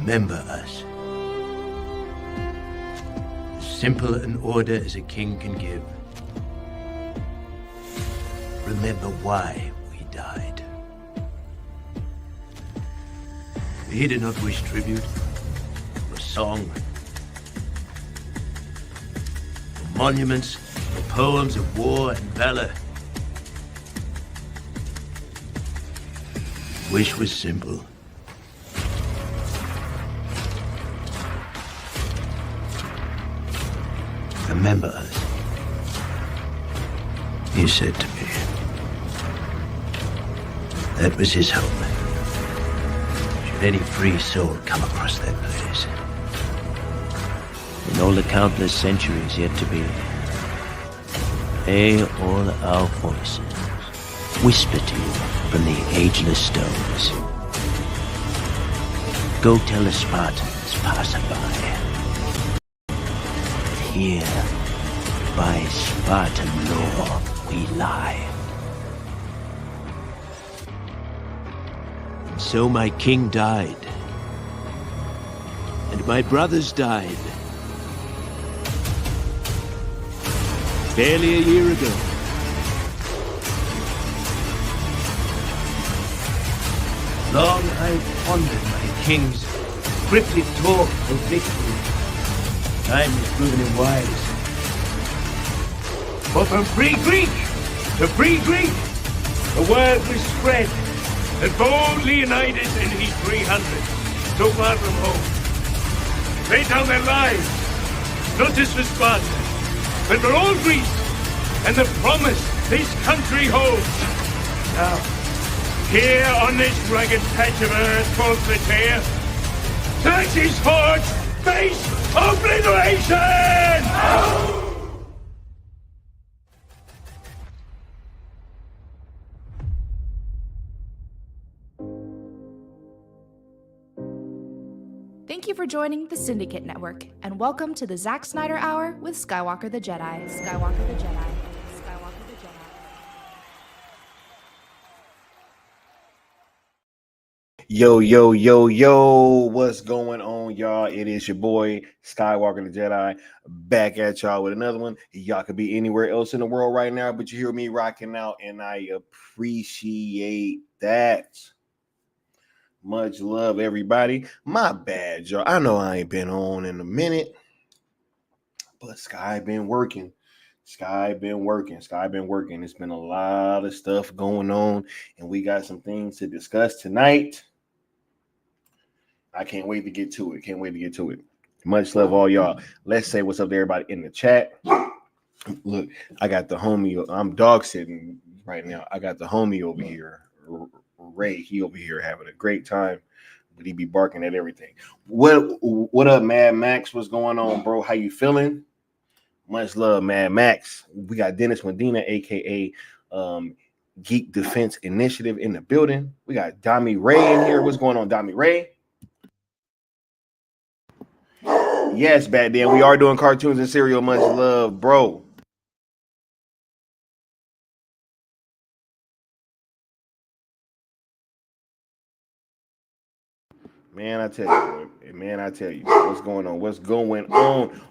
Remember us. As simple an order as a king can give. Remember why we died. He did not wish tribute, or song, or monuments, or poems of war and valor. Wish was simple. Remember us, he said to me. That was his hope. Should any free soul come across that place. In all the countless centuries yet to be, may all our voices whisper to you from the ageless stones. Go tell the Spartans passerby. Here, by Spartan law, we lie. And so my king died. And my brothers died. Barely a year ago. Long I've pondered my king's cryptic talk of victory. Time has proven him wise. For from free Greek to free Greek, the word was spread that bold Leonidas and his 300, so far from home, laid down their lives, not just for Sparta, but for all Greece, and the promise this country holds. Now, here on this rugged patch of earth called Plataea, Xerxes forged face obliteration! Thank you for joining the Syndicate Network, and welcome to the Zack Snyder Hour with Skywalker the Jedi. Skywalker the Jedi. Skywalker the Jedi. Yo, what's going on, y'all? It is your boy, Skywalker the Jedi, back at y'all with another one. Y'all could be anywhere else in the world right now, but you hear me rocking out, and I appreciate that. Much love, everybody. My bad, y'all. I know I ain't been on in a minute, but Sky been working. It's been a lot of stuff going on, and we got some things to discuss tonight. I can't wait to get to it. Much love, all y'all. Let's say what's up to everybody in the chat. Look, I got the homie. I'm dog sitting right now. I got the homie over here, Ray. He over here having a great time, but he be barking at everything. What up, Mad Max? What's going on, bro? How you feeling? Much love, Mad Max. We got Dennis Medina, aka Geek Defense Initiative, in the building. We got Dami Ray in here. What's going on, Dami Ray? Yes, Bad Dan. We are doing cartoons and cereal. Much love, bro. Man, I tell you, what's going on?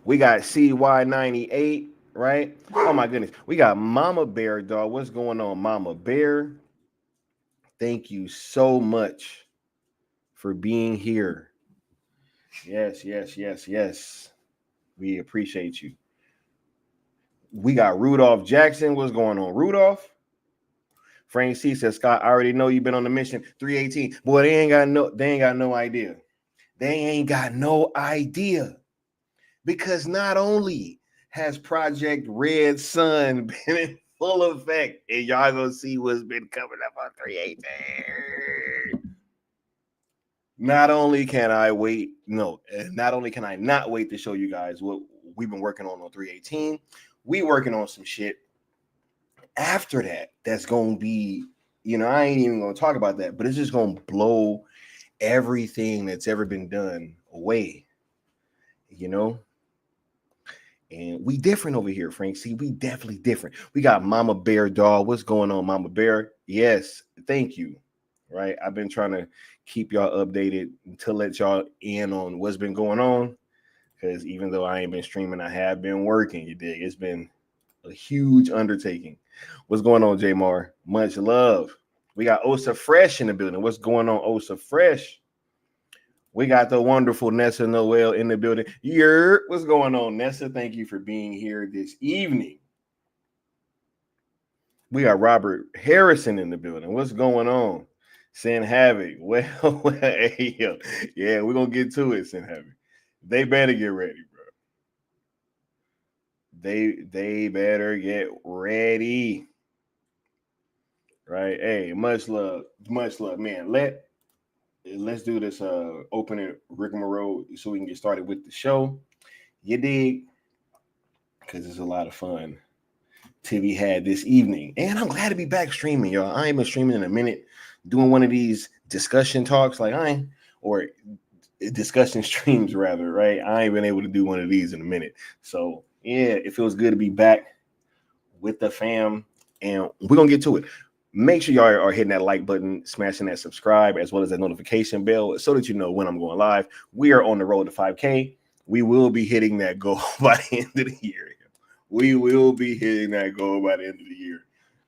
We got CY98, right? Oh my goodness. We got Mama Bear, dog. What's going on, Mama Bear? Thank you so much for being here. Yes. We appreciate you. We got Rudolph Jackson. What's going on, Rudolph? Frank C says, Scott, I already know you've been on the mission. 318. Boy, they ain't got no idea. Because not only has Project Red Sun been in full effect, and y'all gonna see what's been coming up on 318. Not only can I not wait to show you guys what we've been working on 318. We working on some shit after that that's gonna be, I ain't even gonna talk about that, but it's just gonna blow everything that's ever been done away, and we different over here, Frank. See, we definitely different. We got Mama Bear, dog. What's going on, Mama Bear? Yes, thank you. right? I've been trying to keep y'all updated to let y'all in on what's been going on. Because even though I ain't been streaming, I have been working. You dig? It's been a huge undertaking. What's going on, Jamar? Much love. We got Osa Fresh in the building. What's going on, Osa Fresh? We got the wonderful Nessa Noel in the building. What's going on, Nessa? Thank you for being here this evening. We got Robert Harrison in the building. What's going on? Sin Havoc. Well, hey, yeah, we're going to get to it, Sin Havoc. They better get ready, bro. They better get ready. Right? Hey, much love, man. Let's do this opening rigmarole so we can get started with the show. You dig? Because it's a lot of fun to be had this evening. And I'm glad to be back streaming, y'all. I ain't been streaming in a minute, doing one of these discussion talks or discussion streams rather, right? I ain't been able to do one of these in a minute. So yeah, it feels good to be back with the fam, and we're gonna get to it. Make sure y'all are hitting that like button, smashing that subscribe, as well as that notification bell, so that you know when I'm going live. We are on the road to 5K. We will be hitting that goal by the end of the year. We will be hitting that goal by the end of the year.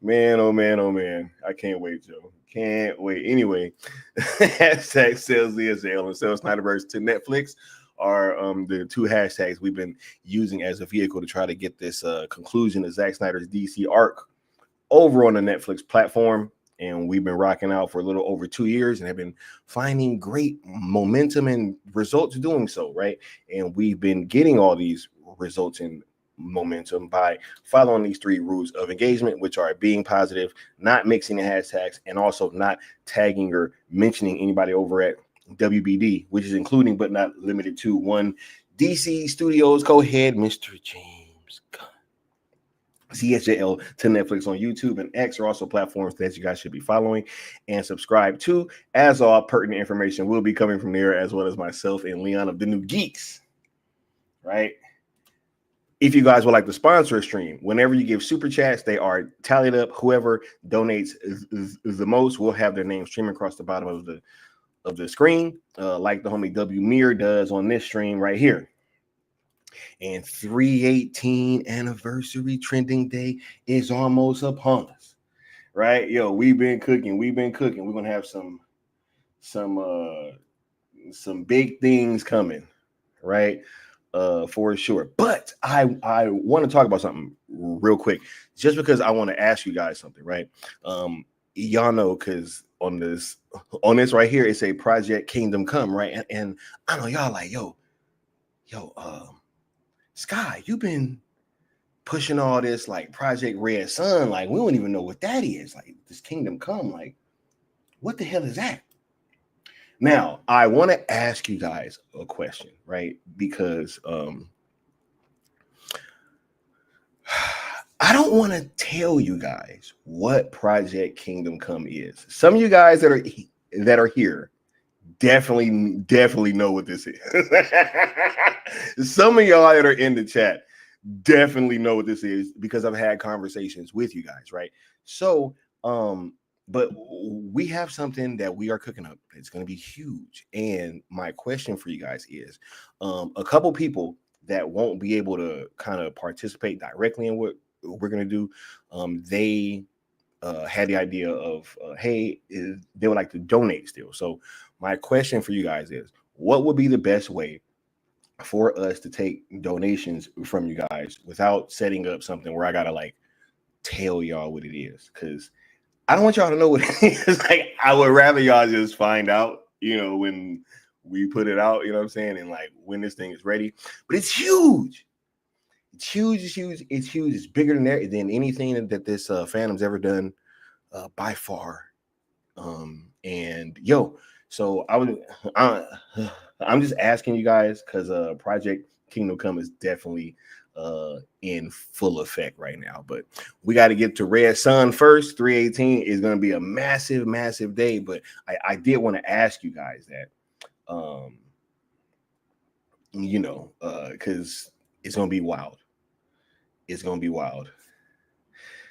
Man, oh man, oh man. I can't wait, Joe. Can't wait. Anyway, hashtag sales DSL and sales Snyderverse to Netflix are the two hashtags we've been using as a vehicle to try to get this conclusion of Zack Snyder's DC arc over on the Netflix platform. And we've been rocking out for a little over 2 years and have been finding great momentum and results doing so, right? And we've been getting all these results and momentum by following these 3 rules of engagement, which are being positive, not mixing the hashtags, and also not tagging or mentioning anybody over at WBD, which is including but not limited to one DC Studios co-head, Mr. James Gunn. CSJL to Netflix on YouTube and X are also platforms that you guys should be following and subscribe to, as all pertinent information will be coming from there, as well as myself and Leon of the New Geeks, right? If you guys would like to sponsor a stream, whenever you give super chats, they are tallied up. Whoever donates the most will have their name streaming across the bottom of the screen, like the homie W Mir does on this stream right here. And 318 anniversary trending day is almost upon us, right? Yo, we've been cooking. We're gonna have some big things coming, right? For sure. But I want to talk about something real quick, just because I want to ask you guys something, right? Y'all know, because on this right here, it's a Project Kingdom Come, right? And I know y'all like, yo, Sky, you've been pushing all this like Project Red Sun, like we don't even know what that is. Like this Kingdom Come, like what the hell is that? Now, I want to ask you guys a question, right? Because I don't want to tell you guys what Project Kingdom Come is. Some of you guys that are here definitely know what this is. Some of y'all that are in the chat definitely know what this is because I've had conversations with you guys, right? So, but we have something that we are cooking up. It's going to be huge. And my question for you guys is, a couple people that won't be able to kind of participate directly in what we're going to do, they had the idea of, hey, they would like to donate still. So my question for you guys is, what would be the best way for us to take donations from you guys without setting up something where I got to like tell y'all what it is? Because I don't want y'all to know what it is. Like, I would rather y'all just find out, when we put it out, you know what I'm saying? And like when this thing is ready. But it's huge. It's huge. It's bigger than anything that this fandom's ever done by far. And so I'm just asking you guys because Project Kingdom Come is definitely in full effect right now. But we got to get to Red Sun first. 318 is going to be a massive day. But I did want to ask you guys that, because it's going to be wild. It's going to be wild.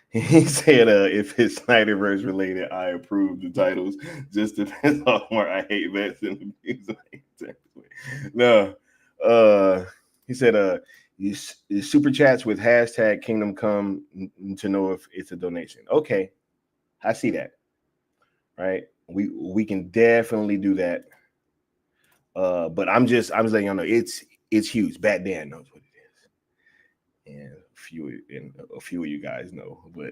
He said, if it's Snyderverse related, I approve the titles. Just depends on where I hate vets and abuse. No. He said, you super chats with hashtag Kingdom Come to know if it's a donation. Okay. I see that. Right. We can definitely do that. But I'm just letting y'all know it's huge. Bat Dan knows what it is. And a few of you guys know, but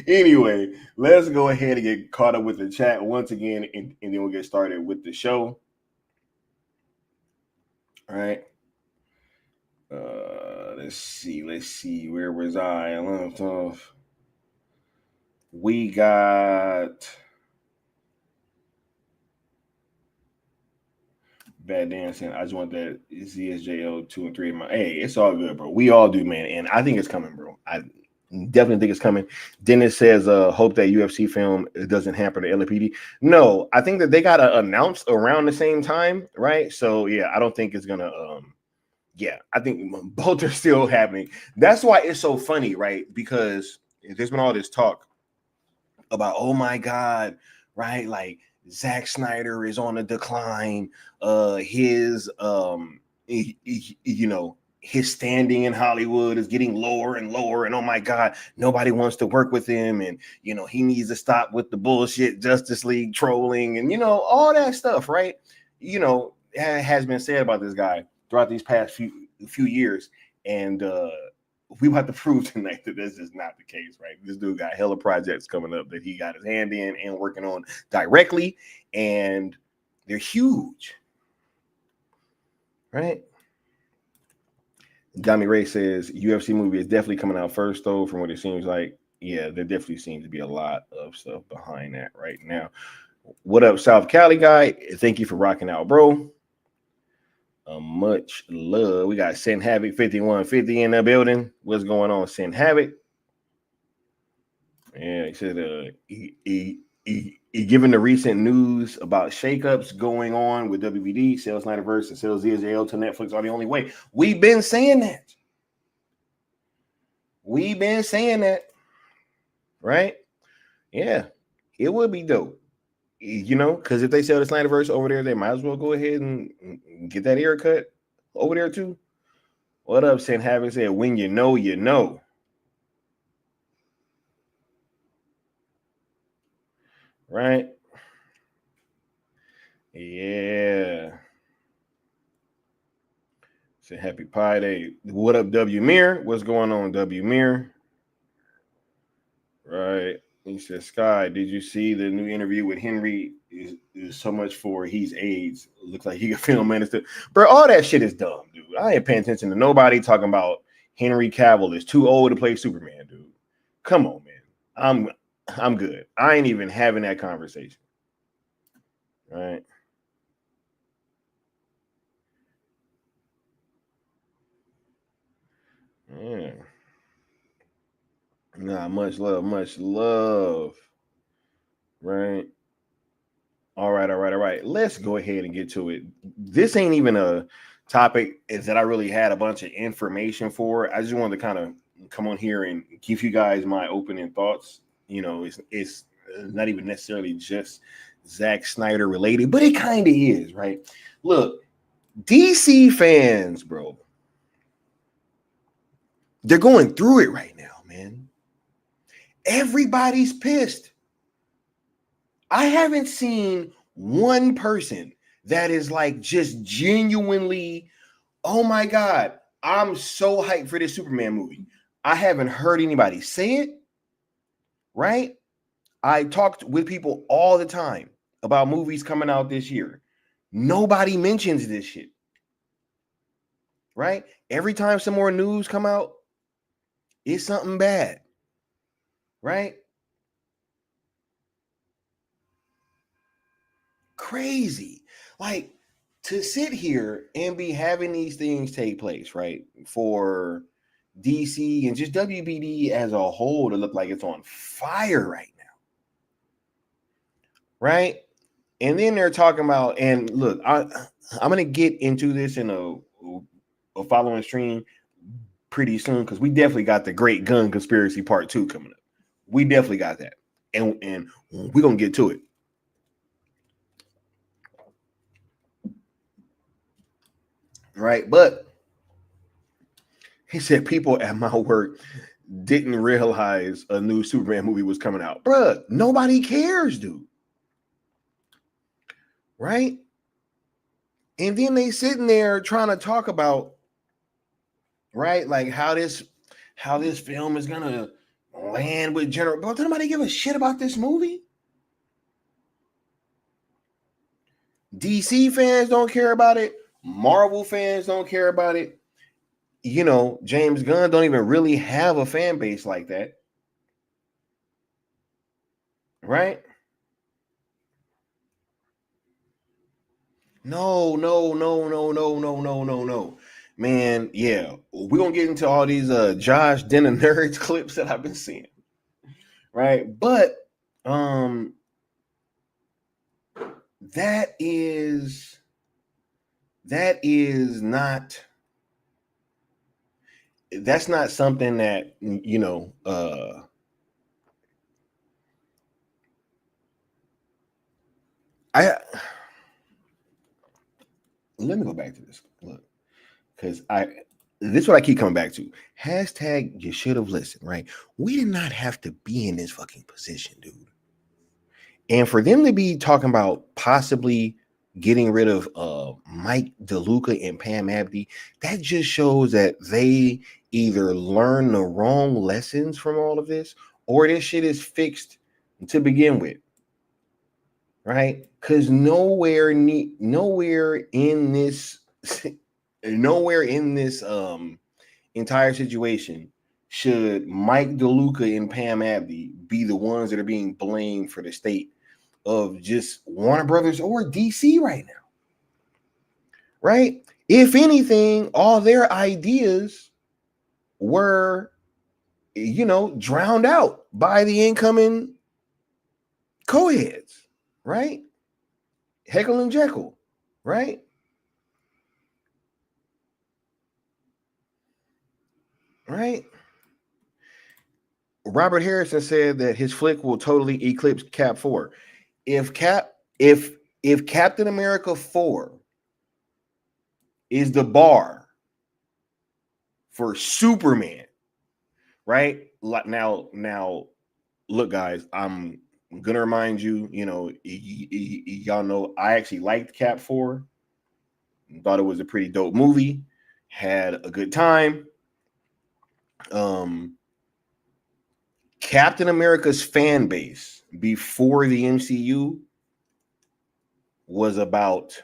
anyway, let's go ahead and get caught up with the chat once again, and then we'll get started with the show. All right. Let's see. Where was I left off? We got Bad Dancing. I just want that ZSJL 2 and 3 in my. Hey, it's all good, bro. We all do, man. And I think it's coming, bro. I definitely think it's coming. Dennis says, hope that UFC film doesn't hamper the LAPD. No, I think that they got to announce around the same time, right? So, yeah, I don't think it's going to, yeah, I think both are still happening. That's why it's so funny, right? Because there's been all this talk about, oh my God, right? Like Zack Snyder is on a decline. His his standing in Hollywood is getting lower and lower, and oh my God, nobody wants to work with him, and he needs to stop with the bullshit Justice League trolling, and all that stuff, right? Has been said about this guy throughout these past few years, and we have to prove tonight that this is not the case, right? This dude got hella projects coming up that he got his hand in and working on directly, and they're huge, right? Dami Ray says UFC movie is definitely coming out first, though, from what it seems like. Yeah, there definitely seems to be a lot of stuff behind that right now. What up, South Cali guy? Thank you for rocking out, bro. Much love. We got Sin Havoc 5150 in the building. What's going on, Sin Havoc? Yeah, he said given the recent news about shakeups going on with WBD, sales Snyderverse, and sales ZSL to Netflix are the only way. We've been saying that. Right? Yeah, it would be dope. Because if they sell the Snyderverse over there, they might as well go ahead and get that haircut over there too. What up, Sin Havoc said, when you know, you know. Right? Yeah. Say happy Pi Day. What up, W Mir? What's going on, W Mir? Right. He said, Sky, did you see the new interview with Henry? Is so much for he's AIDS. Looks like he can film minister. Bro, all that shit is dumb, dude. I ain't paying attention to nobody talking about Henry Cavill is too old to play Superman, dude. Come on, man. I'm good. I ain't even having that conversation. Right. Yeah. Nah, much love. Right. All right. Let's go ahead and get to it. This ain't even a topic that I really had a bunch of information for. I just wanted to kind of come on here and give you guys my opening thoughts. It's not even necessarily just Zack Snyder related, but it kind of is, right? Look, DC fans, bro, they're going through it right now, man. Everybody's pissed. I haven't seen one person that is like just genuinely, oh my God, I'm so hyped for this Superman movie. I haven't heard anybody say it, right? I talked with people all the time about movies coming out this year. Nobody mentions this shit, right? Every time some more news come out, it's something bad, right? Crazy. Like, to sit here and be having these things take place, right? For DC and just WBD as a whole to look like it's on fire right now. Right? And then they're talking about, and look, I'm going to get into this in a following stream pretty soon because we definitely got the Great Gun Conspiracy Part 2 coming up. We definitely got that. And we're going to get to it. Right? But he said people at my work didn't realize a new Superman movie was coming out. Bruh, nobody cares, dude. Right? And then they sitting there trying to talk about, right, like how this film is gonna land with general. But nobody give a shit about this movie. DC fans don't care about it. Marvel fans don't care about it. You know, James Gunn don't even really have a fan base like that. Right? No. Man, yeah. We're gonna get into all these Josh Denner nerds clips that I've been seeing. Right? But that is not, that's not something that, you know, let me go back to this. Look, because this is what I keep coming back to. Hashtag you should have listened, right? We did not have to be in this fucking position, dude. And for them to be talking about possibly getting rid of Mike DeLuca and Pam Abdi, that just shows that they either learn the wrong lessons from all of this, or this shit is fixed to begin with. Right? Because nowhere in this entire situation should Mike DeLuca and Pam Abdi be the ones that are being blamed for the state of just Warner Brothers or DC right now. Right? If anything, all their ideas were, you know, drowned out by the incoming co-heads. Right? Heckle and Jekyll, right? Right? Robert Harrison said that his flick will totally eclipse Cap 4. If Captain America 4 is the bar for Superman, right? Now, look, guys, I'm gonna remind you, you know, y'all know I actually liked Cap 4. Thought it was a pretty dope movie. Had a good time. Captain America's fan base before the MCU was about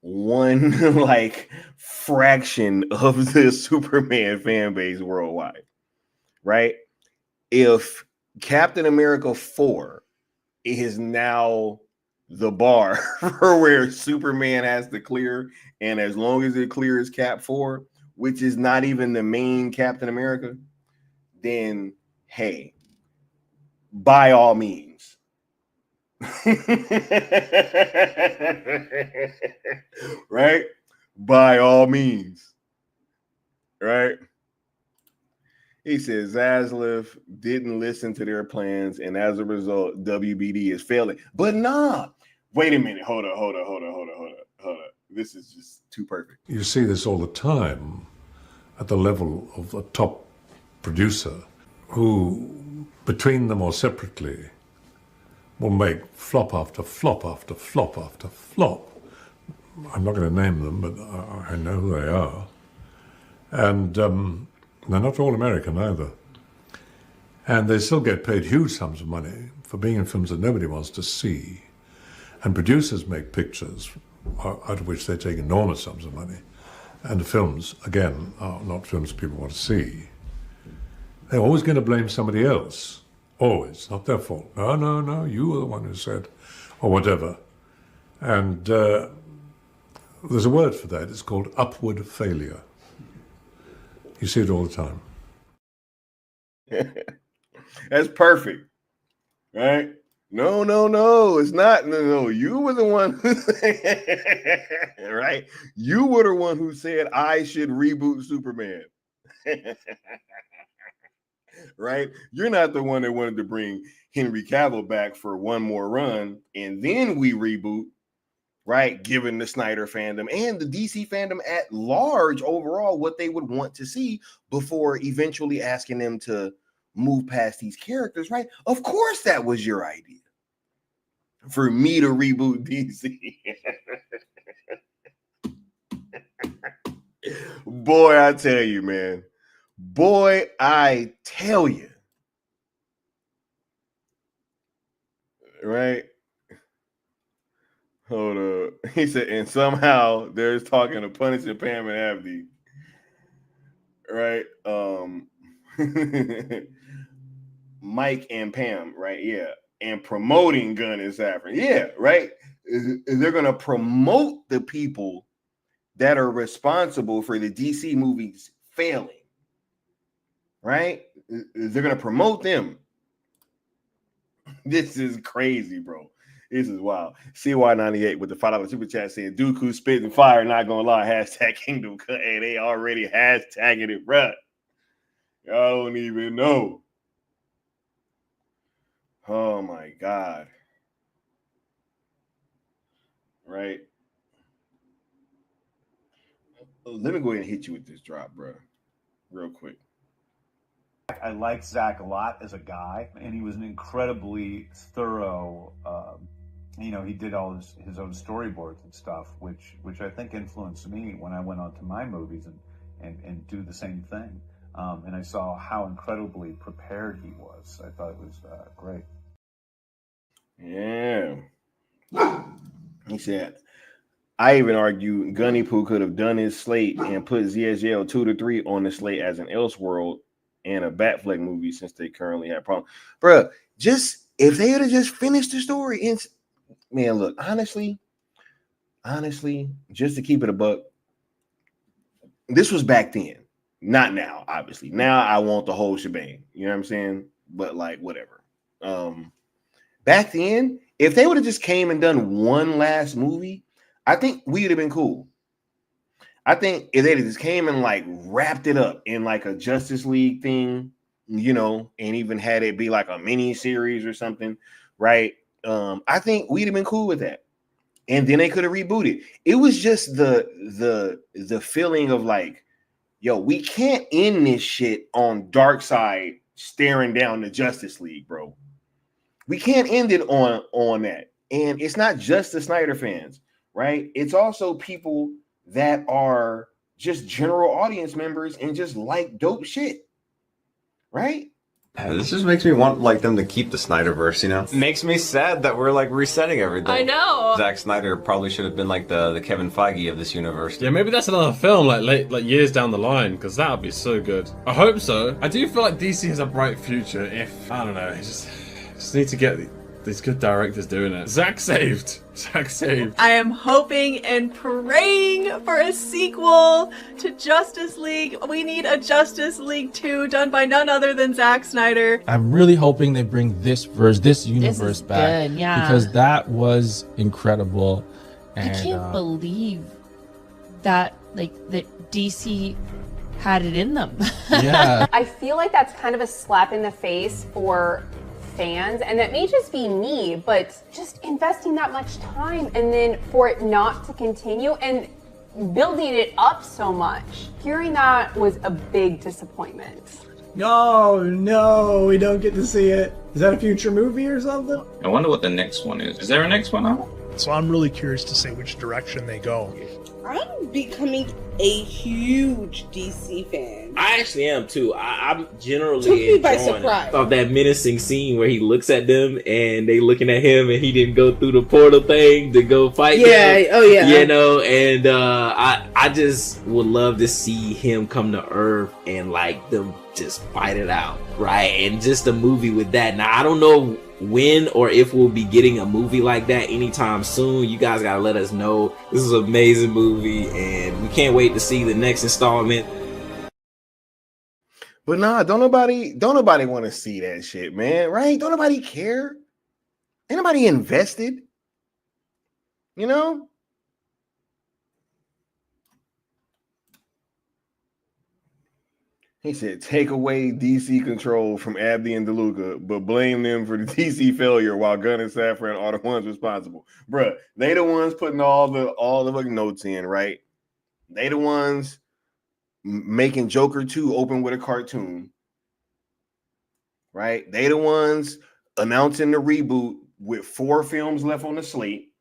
one like fraction of the Superman fan base worldwide, right? If Captain America 4 is now the bar for where Superman has to clear, and as long as it clears Cap 4, which is not even the main Captain America, then hey, by all means. Right? By all means. Right? He says Zaslav didn't listen to their plans, and as a result, WBD is failing. But nah, wait a minute. Hold up. This is just too perfect. You see this all the time at the level of a top producer who, between them or separately, will make flop after flop after flop after flop. I'm not going to name them, but I know who they are. And they're not all American either. And they still get paid huge sums of money for being in films that nobody wants to see. And producers make pictures out of which they take enormous sums of money. And the films, again, are not films people want to see. They're always going to blame somebody else. Always. Not their fault. No, you were the one who said, or whatever. And there's a word for that. It's called upward failure. You see it all the time. That's perfect. Right? No, it's not. No, you were the one who said, right? You were the one who said I should reboot Superman. Right? You're not the one that wanted to bring Henry Cavill back for one more run and then we reboot, right? Given the Snyder fandom and the DC fandom at large overall what they would want to see before eventually asking them to move past these characters, right? Of course that was your idea. For me to reboot DC. Boy, I tell you, man. Boy, I tell you. Right? Hold up. He said, and somehow there's talking to punishing Pam and Abdi. Right? Mike and Pam, right? Yeah. And promoting Gunn and Saffron. Yeah, right? They're going to promote the people that are responsible for the DC movies failing. Right? They're going to promote them. This is crazy, bro. This is wild. CY98 with the $5 super chat saying, Dooku spitting fire, not going to lie. Hashtag Kingdom Cut. Hey, they already hashtagging it, bro. Y'all don't even know. Oh, my God. Right? Let me go ahead and hit you with this drop, bro. Real quick. I like Zack a lot as a guy, and he was an incredibly thorough. He did all his own storyboards and stuff, which I think influenced me when I went on to my movies and do the same thing. And I saw how incredibly prepared he was. I thought it was great. Yeah. He said, I even argue Gunny Poo could have done his slate and put ZSL 2 to 3 on the slate as an Elseworld and a Batfleck movie since they currently have problems. Bruh, just if they would have just finished the story, and man, look, honestly, just to keep it a buck, this was back then, not now, obviously. Now I want the whole shebang. You know what I'm saying? But like, whatever. Back then, if they would have just came and done one last movie, I think we would have been cool. I think if they just came and like wrapped it up in like a Justice League thing, and even had it be like a mini series or something, right? I think we'd have been cool with that. And then they could have rebooted. It was just the feeling of like, yo, we can't end this shit on Darkseid staring down the Justice League, bro. We can't end it on that. And it's not just the Snyder fans, right? It's also people that are just general audience members and just like dope shit, right? Yeah, this just makes me want like them to keep the Snyderverse, Makes me sad that we're like resetting everything. I know. Zack Snyder probably should have been like the Kevin Feige of this universe. Yeah, maybe that's another film like years down the line, because that would be so good. I hope so. I do feel like DC has a bright future if, I don't know, just need to get these good directors doing it. Zack saved. I am hoping and praying for a sequel to Justice League. We need a Justice League 2 done by none other than Zack Snyder. I'm really hoping they bring this universe back. Good, yeah. Because that was incredible. And, I can't believe that that DC had it in them. Yeah. I feel like that's kind of a slap in the face for fans, and that may just be me, but just investing that much time and then for it not to continue and building it up so much. Hearing that was a big disappointment. No, we don't get to see it. Is that a future movie or something? I wonder what the next one is. Is there a next one out? So I'm really curious to see which direction they go. I'm becoming a huge DC fan. I actually am too. I'm generally Took me by enjoying surprise. of that menacing scene where he looks at them and they looking at him and he didn't go through the portal thing to go fight them. Oh yeah. And I just would love to see him come to Earth and like them just fight it out, right? And just a movie with that. Now I don't know when or if we'll be getting a movie like that anytime soon. You guys gotta let us know. This is an amazing movie and we can't wait to see the next installment. But nah, don't nobody want to see that shit, man, right? Don't nobody care. Ain't nobody invested, He said, take away DC control from Abdi and DeLuca, but blame them for the DC failure while Gunn and Safran are the ones responsible. Bruh, they the ones putting all the fucking notes in, right? They the ones making Joker 2 open with a cartoon, right? They the ones announcing the reboot with 4 films left on the slate,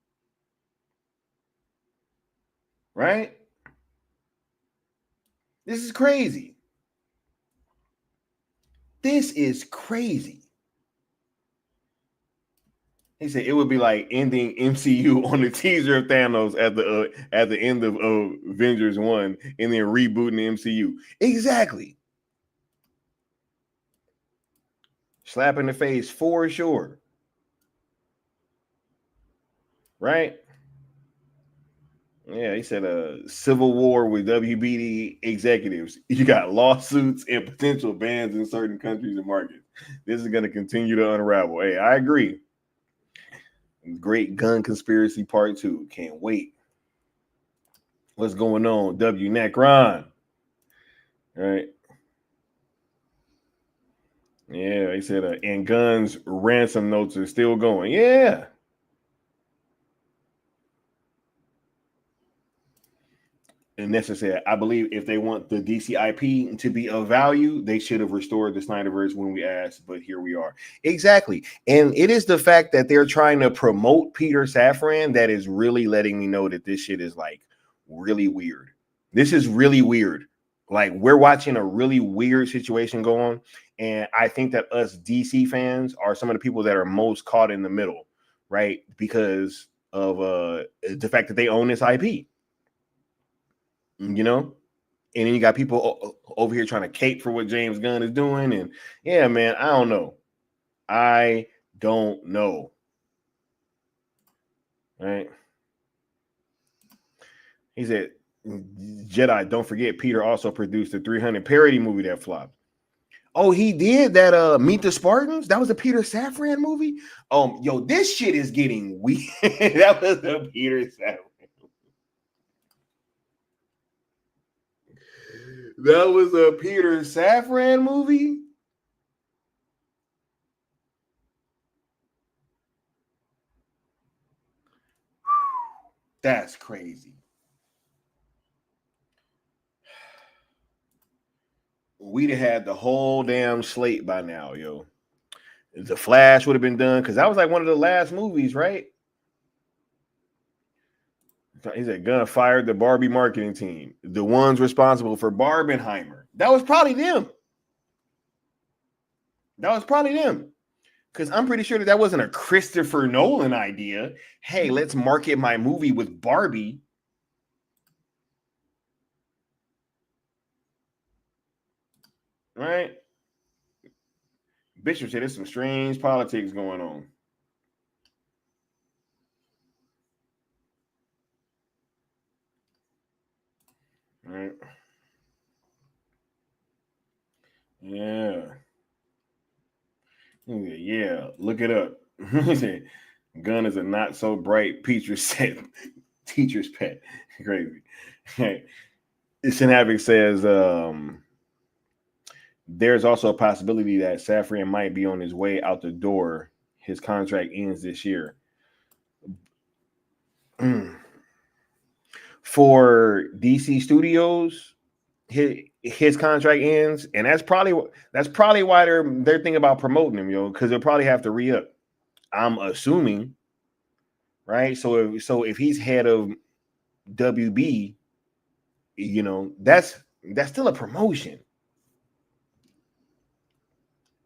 right? This is crazy. This is crazy. He said it would be like ending MCU on the teaser of Thanos at the end of Avengers 1 and then rebooting the MCU. Exactly. Slap in the face for sure. Right? Yeah, he said a civil war with WBD executives. You got lawsuits and potential bans in certain countries and markets. This is going to continue to unravel. Hey, I agree. Great Gun Conspiracy Part 2. Can't wait. What's going on? W. Necron. All right. Yeah, he said, and Gunn's ransom notes are still going. Yeah. And necessary. I believe if they want the DC IP to be of value, they should have restored the Snyderverse when we asked, but here we are. Exactly. And it is the fact that they're trying to promote Peter Safran that is really letting me know that this shit is like really weird. This is really weird. Like we're watching a really weird situation go on. And I think that us DC fans are some of the people that are most caught in the middle, right? Because of the fact that they own this IP. You know, and then you got people over here trying to cape for what James Gunn is doing. And yeah, man, I don't know. Right. He said, Jedi, don't forget, Peter also produced the 300 parody movie that flopped. Oh, he did that Meet the Spartans? That was a Peter Safran movie? Yo, this shit is getting weird. That was a Peter Safran. That was a Peter Safran movie? That's crazy. We'd have had the whole damn slate by now, yo. The Flash would have been done because that was like one of the last movies, right? He said Gunn fired the Barbie marketing team, the ones responsible for Barbenheimer. That was probably them. Because I'm pretty sure that wasn't a Christopher Nolan idea. Hey, let's market my movie with Barbie. Right? Bishop said there's some strange politics going on. Right? Yeah. Yeah, look it up. Gun is a not so bright teacher's pet. Crazy. Sinavik says there's also a possibility that Safran might be on his way out the door. His contract ends this year. For DC Studios, his contract ends, and that's probably why they're thinking about promoting him, yo, because they'll probably have to re-up. I'm assuming, right? So if he's head of WB, you know, that's still a promotion,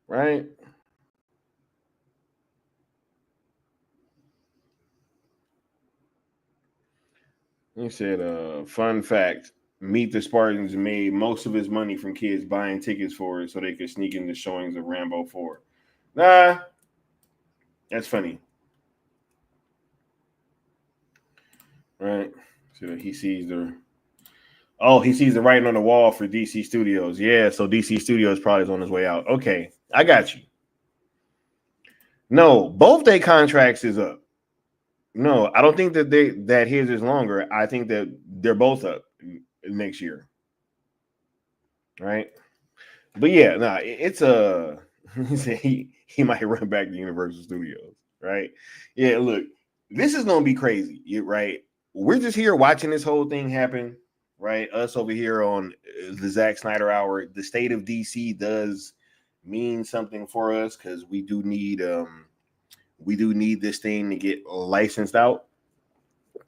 right? He said, fun fact, Meet the Spartans made most of his money from kids buying tickets for it so they could sneak into showings of Rambo 4. Nah, that's funny. Right? So he sees the writing on the wall for DC Studios. Yeah, so DC Studios probably is on his way out. Okay, I got you. No, both their contracts is up. No, I don't think that his is longer. I think that they're both up next year. Right? But yeah, nah, it's he said he might run back to Universal Studios, right? Yeah, look, this is gonna be crazy, right? We're just here watching this whole thing happen, right? Us over here on the Zack Snyder Hour. The state of DC does mean something for us because we do need this thing to get licensed out.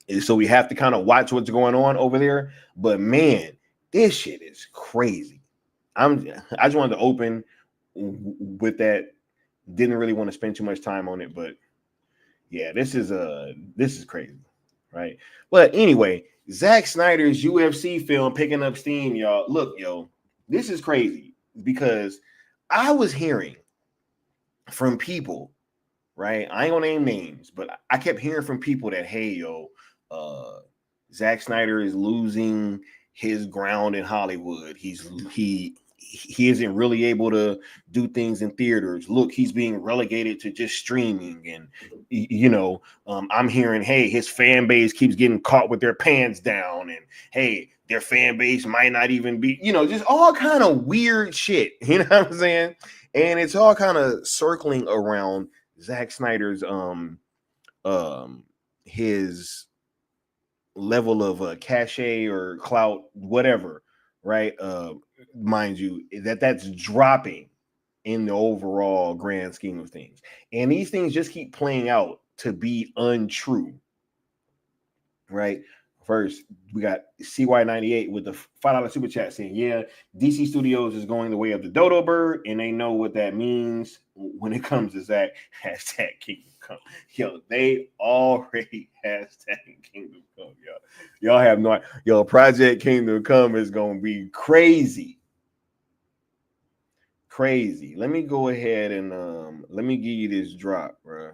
And so we have to kind of watch what's going on over there. But man, this shit is crazy. I just wanted to open with that. Didn't really want to spend too much time on it, but yeah, this is crazy, right? But anyway, Zack Snyder's UFC film picking up steam, y'all. Look, yo, this is crazy because I was hearing from people, right? I ain't gonna name names, but I kept hearing from people that, hey, yo, Zack Snyder is losing his ground in Hollywood. He isn't really able to do things in theaters. Look, he's being relegated to just streaming. And, I'm hearing, hey, his fan base keeps getting caught with their pants down. And, hey, their fan base might not even be, just all kind of weird shit. You know what I'm saying? And it's all kind of circling around Zack Snyder's, his level of cachet or clout, whatever, right? Mind you, that's dropping in the overall grand scheme of things. And these things just keep playing out to be untrue, right? First, we got CY98 with the $5 super chat saying, yeah, DC Studios is going the way of the dodo bird, and they know what that means when it comes to Zack. Hashtag Kingdom Come. Yo, they already hashtag Kingdom Come, y'all. Y'all have no, yo, Project Kingdom Come is going to be crazy. Crazy. Let me go ahead and let me give you this drop, bro.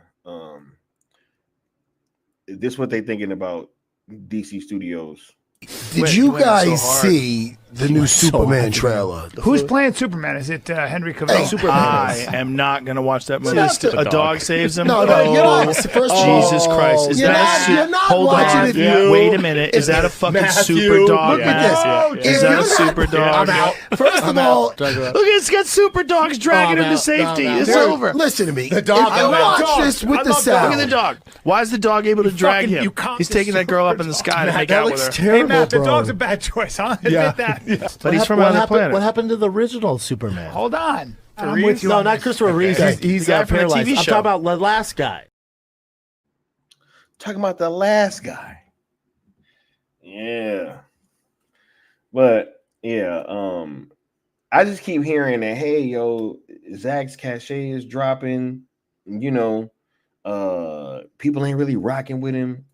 This what they thinking about DC Studios. Did you guys see the new Superman trailer? Who's playing Superman? Is it Henry Cavill? Hey, Superman. I am not going to watch that movie. A dog saves him? No, you're not. First of all, Jesus Christ. Is you're that not- you're not hold watching on. it, you. Wait a minute. Is that a fucking Matthew, super dog? look at this. Is If that you're a not- super dog? I'm out. First of all, Look, it's got super dogs dragging him to safety. It's over. Listen to me. The dog. If you watch this with the sound. Look at the dog. Why is the dog able to drag him? He's taking that girl up in the sky to make out with her. Hey, Matt, the dog's a bad choice. I'll admit that. But he's from another planet. What happened to the original Superman? Hold on. I'm with you. No, not Christopher Reeve. He's The guy from the paralyzed. TV I'm show. talking about the last guy. Talking about the last guy. Yeah. But yeah, I just keep hearing that, hey, yo, Zack's cachet is dropping, people ain't really rocking with him,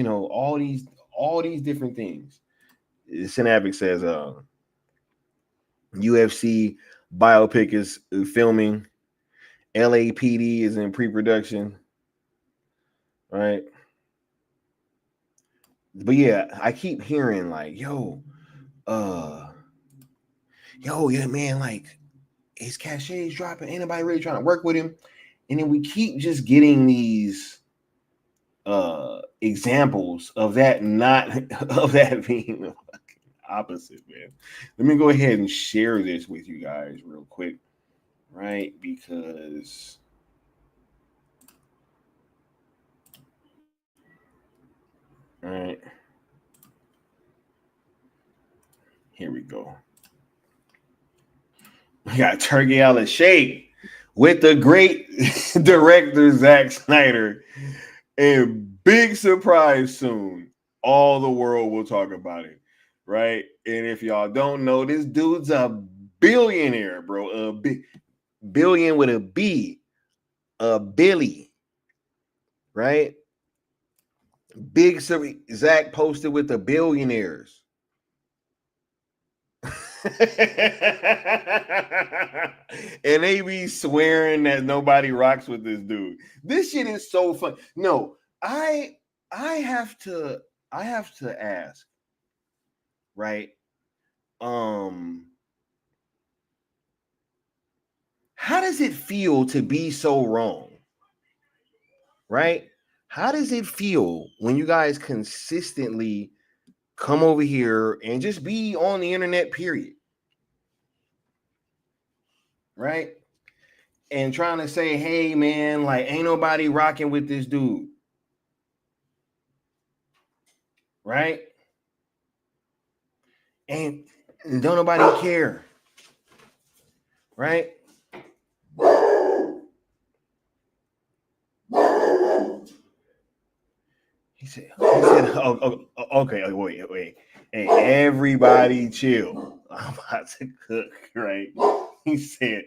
all these different things. Synabic says UFC biopic is filming, LAPD is in pre-production, right? But yeah, I keep hearing like, yeah, man, like his cachet is dropping. Ain't nobody really trying to work with him. And then we keep just getting these examples of that being the opposite, man. Let me go ahead and share this with you guys real quick, right? Because all right, here we go. We got Turkey out of shape with the great director Zack Snyder, and big surprise soon. All the world will talk about it, right? And if y'all don't know, this dude's a billionaire, bro. A billion with a B, a Billy, right? Big Zach posted with the billionaires. And they be swearing that nobody rocks with this dude. This shit is so fun. No, I have to ask, right? How does it feel to be so wrong? Right? How does it feel when you guys consistently come over here and just be on the internet, period? right? And trying to say, hey, man, like, ain't nobody rocking with this dude, right? And don't nobody care, right? He said, okay, wait. Hey, everybody chill. I'm about to cook, right? He said,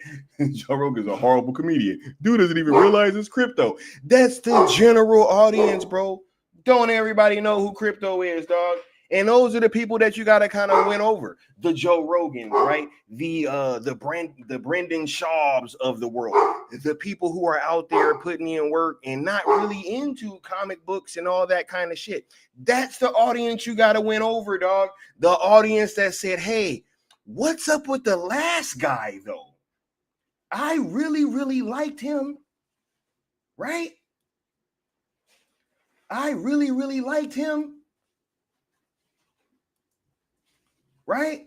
Joe Rogan's a horrible comedian. Dude doesn't even realize it's crypto. That's the general audience, bro. Don't everybody know who crypto is, dog? And those are the people that you gotta kind of win over. The Joe Rogans, right? The Brendan Schaubs of the world. The people who are out there putting in work and not really into comic books and all that kind of shit. That's the audience you gotta win over, dog. The audience that said, hey, what's up with the last guy, though? I really, really liked him, right? I really, really liked him. Right?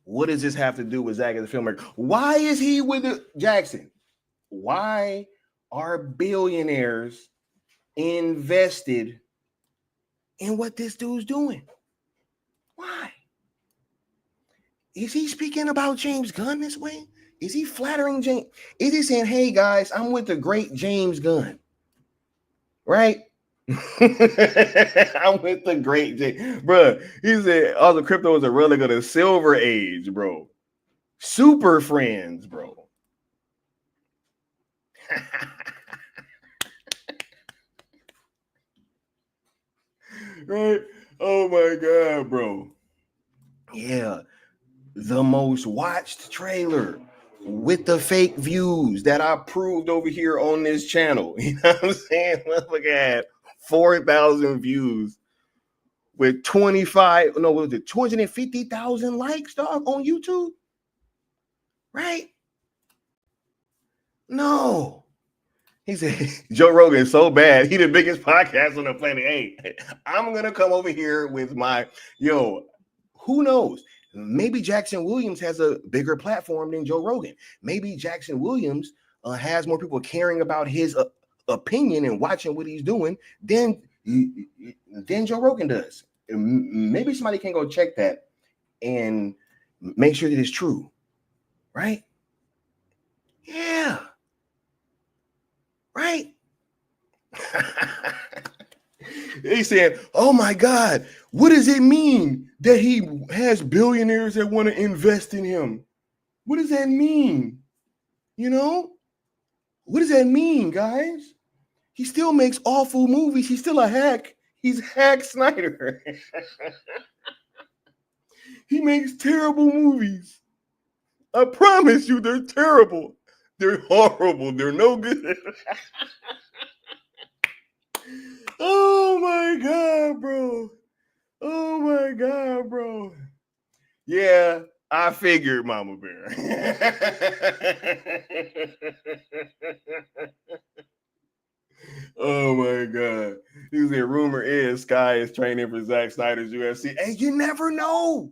What does this have to do with Zack as a filmmaker? Why is he with Jackson? Why are billionaires invested in what this dude's doing? Why? Is he speaking about James Gunn this way? Is he flattering James? Is he saying, hey guys, I'm with the great James Gunn? Right? I'm with the great J, bro. He said all the crypto is a relic of the silver age, bro. Super friends, bro. Right? Oh my god, bro. Yeah, the most watched trailer with the fake views that I proved over here on this channel. You know what I'm saying? Look at 4,000 views with 250,000 likes, dog, on YouTube? Right? No. He said, Joe Rogan is so bad. He the biggest podcast on the planet. Hey, I'm going to come over here with my, who knows? Maybe Jackson Williams has a bigger platform than Joe Rogan. Maybe Jackson Williams has more people caring about his opinion and watching what he's doing than Joe Rogan does. Maybe somebody can go check that and make sure that it's true, right? Yeah, right. He said, oh my God, what does it mean that he has billionaires that want to invest in him? What does that mean? What does that mean, guys? He still makes awful movies. He's still a hack. He's Zack Snyder. He makes terrible movies. I promise you, they're terrible. They're horrible. They're no good. Oh my God, bro. Oh my God, bro. Yeah, I figured, Mama Bear. Oh my God. He said, rumor is Sky is training for Zack Snyder's UFC. And you never know.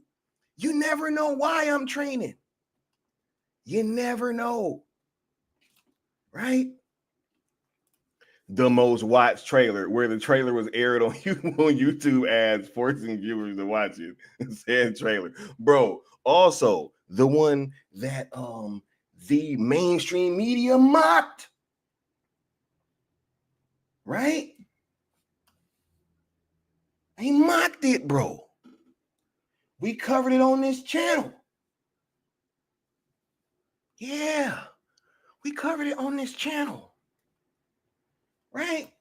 You never know why I'm training. You never know. Right? The most watched trailer, where the trailer was aired on YouTube ads, forcing viewers to watch it. Said trailer. Bro, also the one that the mainstream media mocked. Right? They mocked it, bro. We covered it on this channel. Yeah. We covered it on this channel. Right?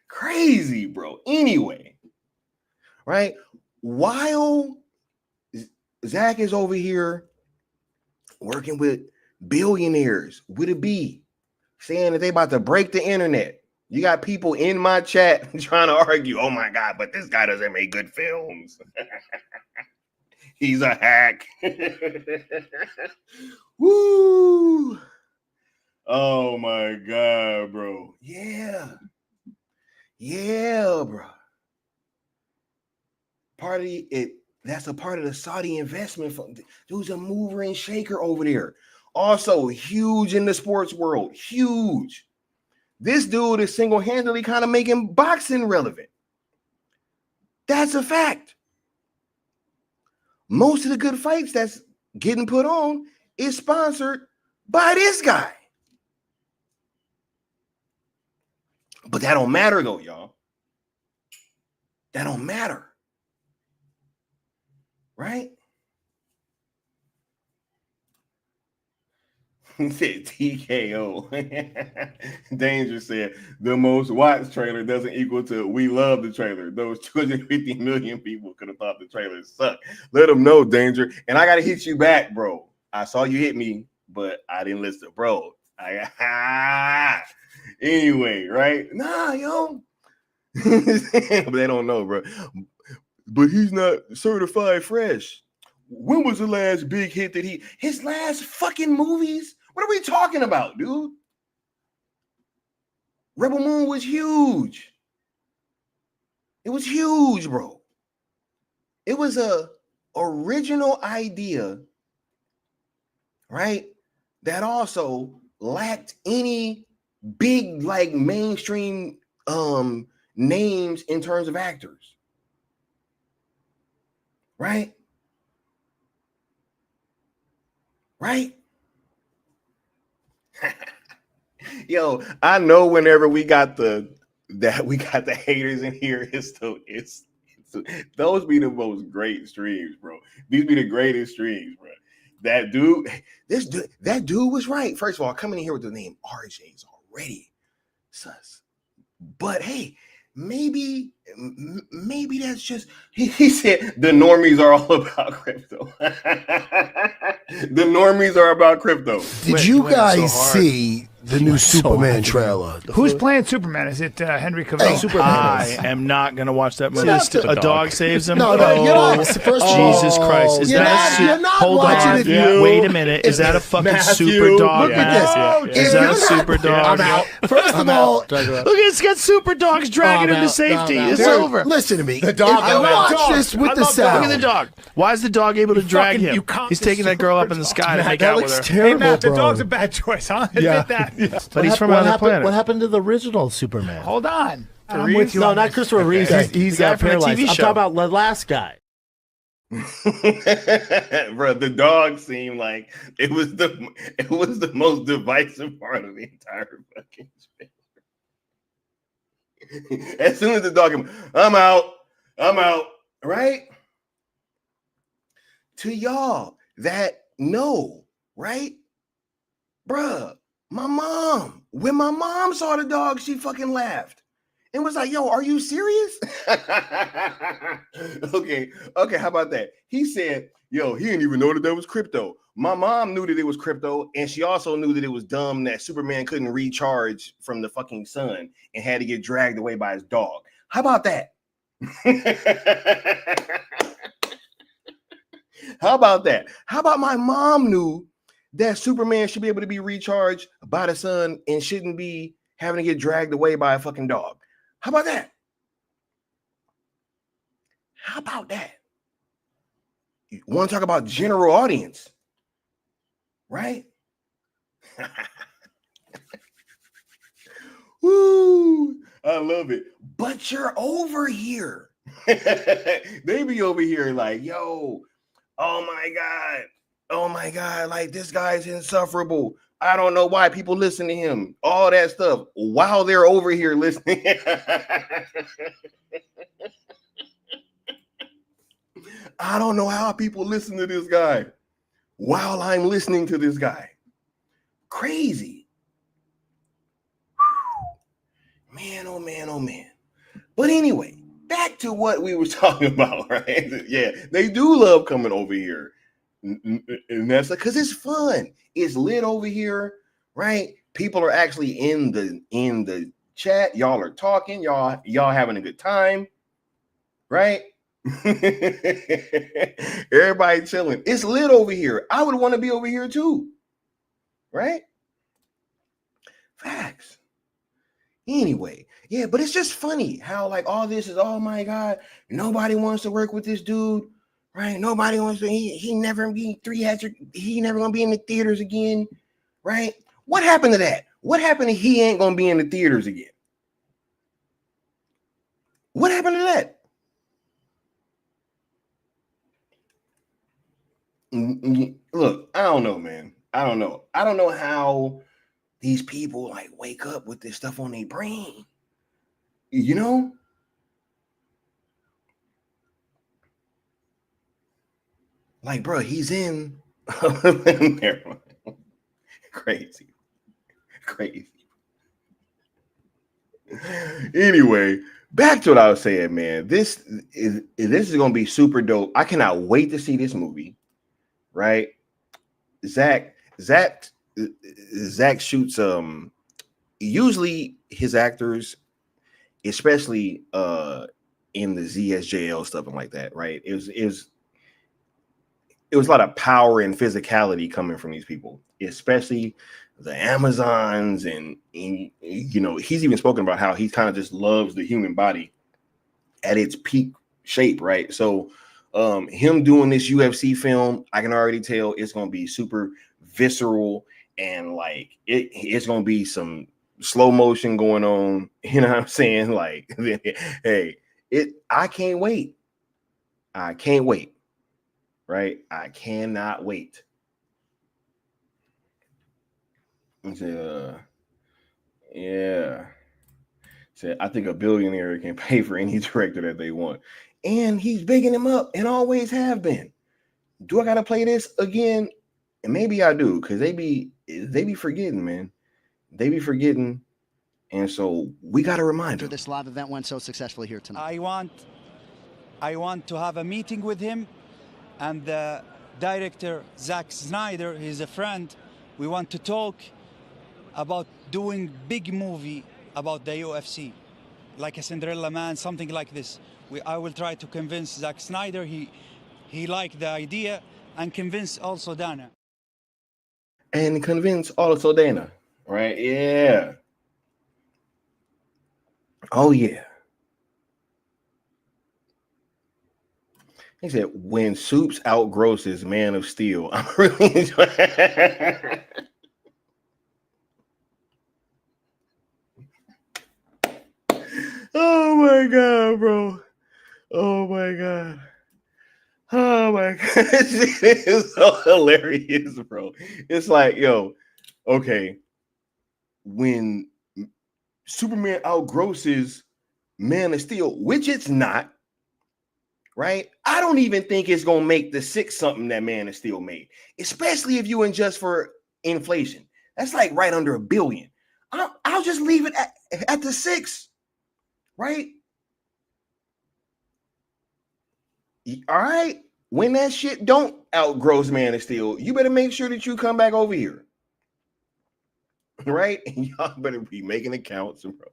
Crazy, bro. Anyway, right? While Zack is over here working with billionaires with a B, saying that they about to break the internet. You got people in my chat trying to argue, oh my God, but this guy doesn't make good films. He's a hack. Woo! Oh my God, bro. Yeah. Yeah, bro. part of it. That's a part of the Saudi investment fund. Dude's a mover and shaker over there. Also huge in the sports world. Huge. This dude is single-handedly kind of making boxing relevant. That's a fact. Most of the good fights that's getting put on is sponsored by this guy. But that don't matter though, y'all. That don't matter. Right? He said TKO. Danger said the most watched trailer doesn't equal to we love the trailer. Those 250 million people could have thought the trailer sucked. Let them know, Danger. And I gotta hit you back, bro. I saw you hit me, but I didn't listen, bro. Anyway, right? Nah, yo. But they don't know, bro. But he's not certified fresh. When was the last big hit that his last fucking movies? What are we talking about, dude? Rebel Moon was huge. It was huge, bro. It was a original idea, right? That also lacked any big like mainstream names in terms of actors. Right? Right? Yo, I know whenever we got the haters in here, it's those be the most great streams, bro. These be the greatest streams, bro. That dude was right. First of all, coming in here with the name RJ is already sus. But hey, maybe that's just he said the normies are all about crypto. The normies are about crypto. Did you guys see the new Superman trailer? Who's playing Superman? Is it Henry Cavill? Superman. I am not going to watch that movie. A dog saves him? No, you're not. First of all, Jesus Christ. Is that you're not hold watching on. it. Wait a minute. Is that a fucking super dog? Look at this. Is that a super dog? I'm out. First of all, look, it's got super dogs dragging him to safety. It's over. Listen to me. The dog. I watch this with the sound. Look at the dog. Why is the dog able to drag him? He's taking that girl up in the sky to make out with her. Hey, Matt, the dog's a bad choice, huh? Admit that. But he's from another planet. What happened to the original Superman? Hold on. I'm with you. No, not Christopher Reeves. He's got paralyzed. I'm talking about the last guy. Bro, the dog seemed like it was the most divisive part of the entire fucking show. As soon as the dog came, I'm out, right? To y'all that know, right? Bruh, when my mom saw the dog, she fucking laughed and was like, yo, are you serious? Okay, how about that? He said, yo, he didn't even know that was crypto. My mom knew that it was crypto, and she also knew that it was dumb that Superman couldn't recharge from the fucking sun and had to get dragged away by his dog. How about that? How about that? How about my mom knew that Superman should be able to be recharged by the sun and shouldn't be having to get dragged away by a fucking dog? How about that? How about that? You want to talk about general audience, right? Woo! I love it. But you're over here. They be over here like, yo, oh my God, like this guy's insufferable. I don't know why people listen to him. All that stuff while they're over here listening. I don't know how people listen to this guy while I'm listening to this guy. Crazy. Man, oh man, oh man. But anyway, back to what we were talking about, right? Yeah, they do love coming over here. And that's because it's fun. It's lit over here, right? People are actually in the chat. Y'all are talking. Y'all having a good time, right? Everybody chilling. It's lit over here. I would want to be over here too, right? Facts. Anyway, Yeah, but it's just funny how like all this is, oh my God, nobody wants to work with this dude, right? Nobody wants to, he never be he never gonna be in the theaters again, right? What happened to that? What happened to he ain't gonna be in the theaters again? What happened to that? Look, I don't know, man. I don't know. I don't know how these people like wake up with this stuff on their brain. You know? Like, bro, he's in crazy. Anyway, back to what I was saying, man. This is gonna be super dope. I cannot wait to see this movie, right? Zach shoots usually his actors, especially in the ZSJL stuff and like that, right? It was a lot of power and physicality coming from these people, especially the Amazons, and you know, he's even spoken about how he kind of just loves the human body at its peak shape, right? So him doing this UFC film, I can already tell it's going to be super visceral, and like it's going to be some slow motion going on, you know what I'm saying? Like, hey, I can't wait, right? I cannot wait. Yeah. Said, I think a billionaire can pay for any director that they want. And he's bigging him up and always have been. Do I gotta play this again? And maybe I do, because they be forgetting, man. They be forgetting. And so we gotta remind them. This live event went so successfully here tonight. I want to have a meeting with him and the director Zack Snyder. He's a friend. We want to talk about doing big movie about the UFC, like a Cinderella Man, something like this. I will try to convince Zack Snyder. He liked the idea, and convince also Dana. And convince also Dana, right? Yeah. Oh yeah. He said, when Soups outgrosses Man of Steel. I'm really enjoying it. Oh my God, bro. Oh my God. Oh my God. This is so hilarious, bro. It's like, yo, okay. When Superman outgrosses Man of Steel, which it's not, right? I don't even think it's gonna make the 6 something that Man of Steel made, especially if you adjust for inflation. That's like right under $1 billion. I'll just leave it at the 6, right? All right. When that shit don't outgross Man of Steel, you better make sure that you come back over here, right? And y'all better be making accounts, bro.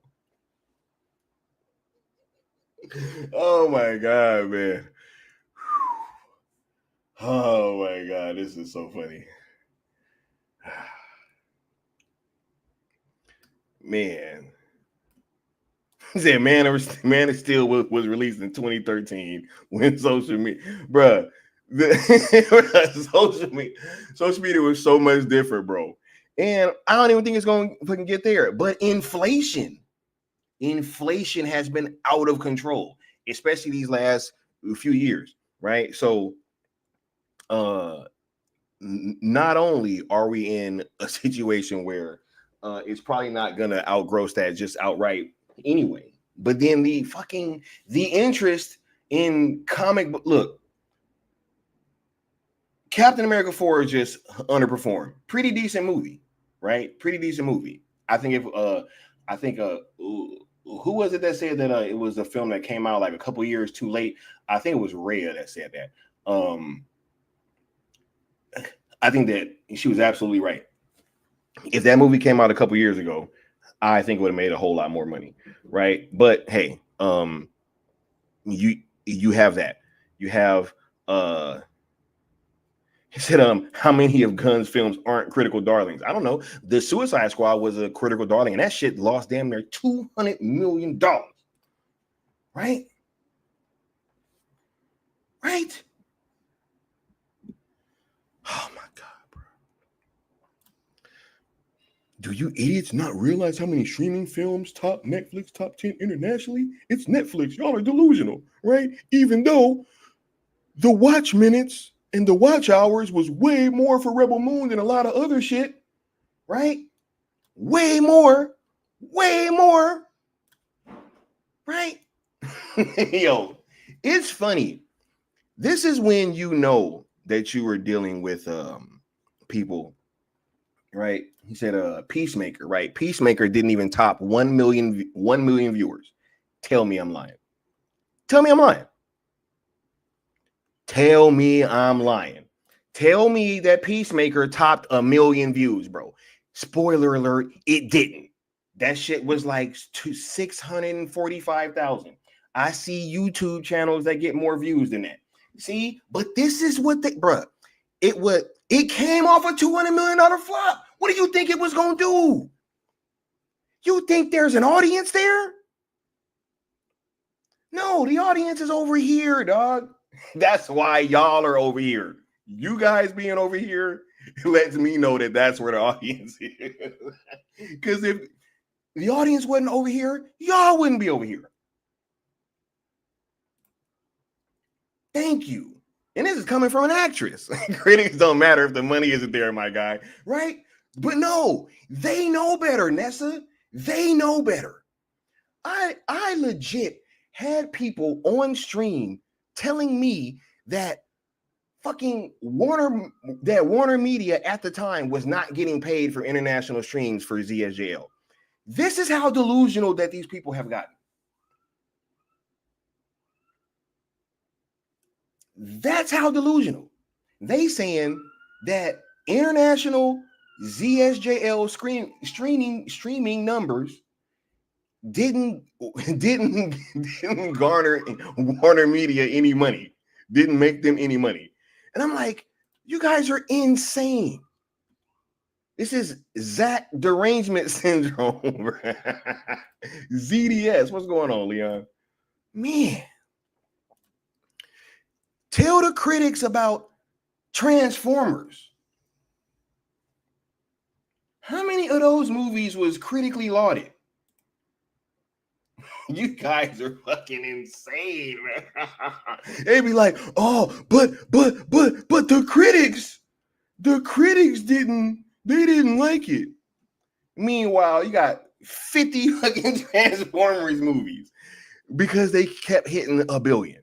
Oh my God, man. Oh my God, this is so funny. Man. He said Man of Steel was released in 2013 when social media, bruh. Social media was so much different, bro. And I don't even think it's going to fucking get there. But inflation has been out of control, especially these last few years, right? So not only are we in a situation where it's probably not gonna outgross that just outright anyway, but then the interest in comic book, look, Captain America 4 just underperformed. Pretty decent movie, right? Pretty decent movie. I think who was it that said that it was a film that came out like a couple years too late? I think it was Rhea that said that. I think that she was absolutely right. If that movie came out a couple years ago, I think it would have made a whole lot more money, right? But hey, you have that. You have He said, how many of Gunn's films aren't critical darlings? I don't know. The Suicide Squad was a critical darling, and that shit lost damn near $200 million. Right? Right? Oh my God, bro. Do you idiots not realize how many streaming films top Netflix top 10 internationally? It's Netflix. Y'all are delusional, right? Even though the watch minutes and the watch hours was way more for Rebel Moon than a lot of other shit, right? Way more, right? Yo, it's funny. This is when you know that you were dealing with people, right? He said Peacemaker, right? Peacemaker didn't even top 1 million viewers. Tell me I'm lying. Tell me I'm lying. Tell me I'm lying. Tell me that Peacemaker topped 1 million views, bro. Spoiler alert, it didn't. That shit was like 645,000. I see YouTube channels that get more views than that. See, but this is what it came off a $200 million flop. What do you think it was gonna do? You think there's an audience there? No, the audience is over here, dog. That's why y'all are over here. You guys being over here lets me know that that's where the audience is. Because if the audience wasn't over here, y'all wouldn't be over here. Thank you. And this is coming from an actress. Critics don't matter if the money isn't there, my guy, right? But no, they know better, Nessa. They know better. I legit had people on stream telling me that Warner Media at the time was not getting paid for international streams for ZSJL. This is how delusional that these people have gotten. That's how delusional. They saying that international ZSJL streaming numbers didn't garner Warner Media any money, didn't make them any money. And I'm like, you guys are insane. This is Zach derangement syndrome. ZDS. What's going on, Leon? Man. Tell the critics about Transformers. How many of those movies was critically lauded? You guys are fucking insane, man. They'd be like, oh, but the critics didn't like it. Meanwhile, you got 50 fucking Transformers movies because they kept hitting 1 billion.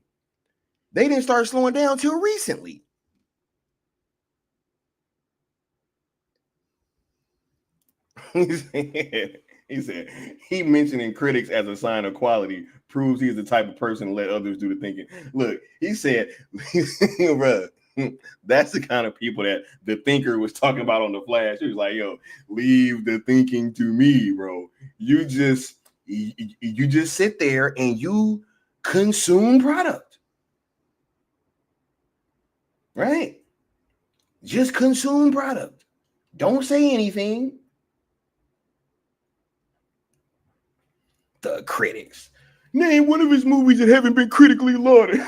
They didn't start slowing down till recently. He said he mentioning critics as a sign of quality proves he's the type of person to let others do the thinking. Look, he said, bro, that's the kind of people that the thinker was talking about on the Flash. He was like, yo, leave the thinking to me, bro. You just sit there and you consume product. Right? Just consume product. Don't say anything. The critics. Name one of his movies that haven't been critically lauded.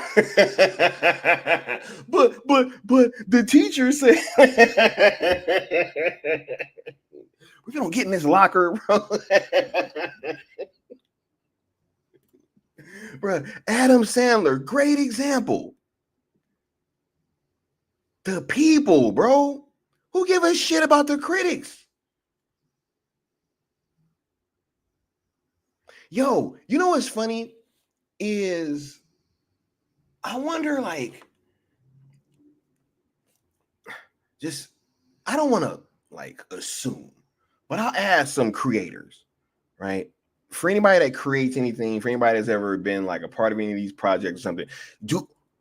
but the teacher said we're gonna get in this locker, bro. Bro, Adam Sandler, great example. The people, bro, who give a shit about the critics? Yo, you know what's funny is I wonder, like, just I don't want to like assume, but I'll ask some creators, right? For anybody that creates anything, for anybody that's ever been like a part of any of these projects or something,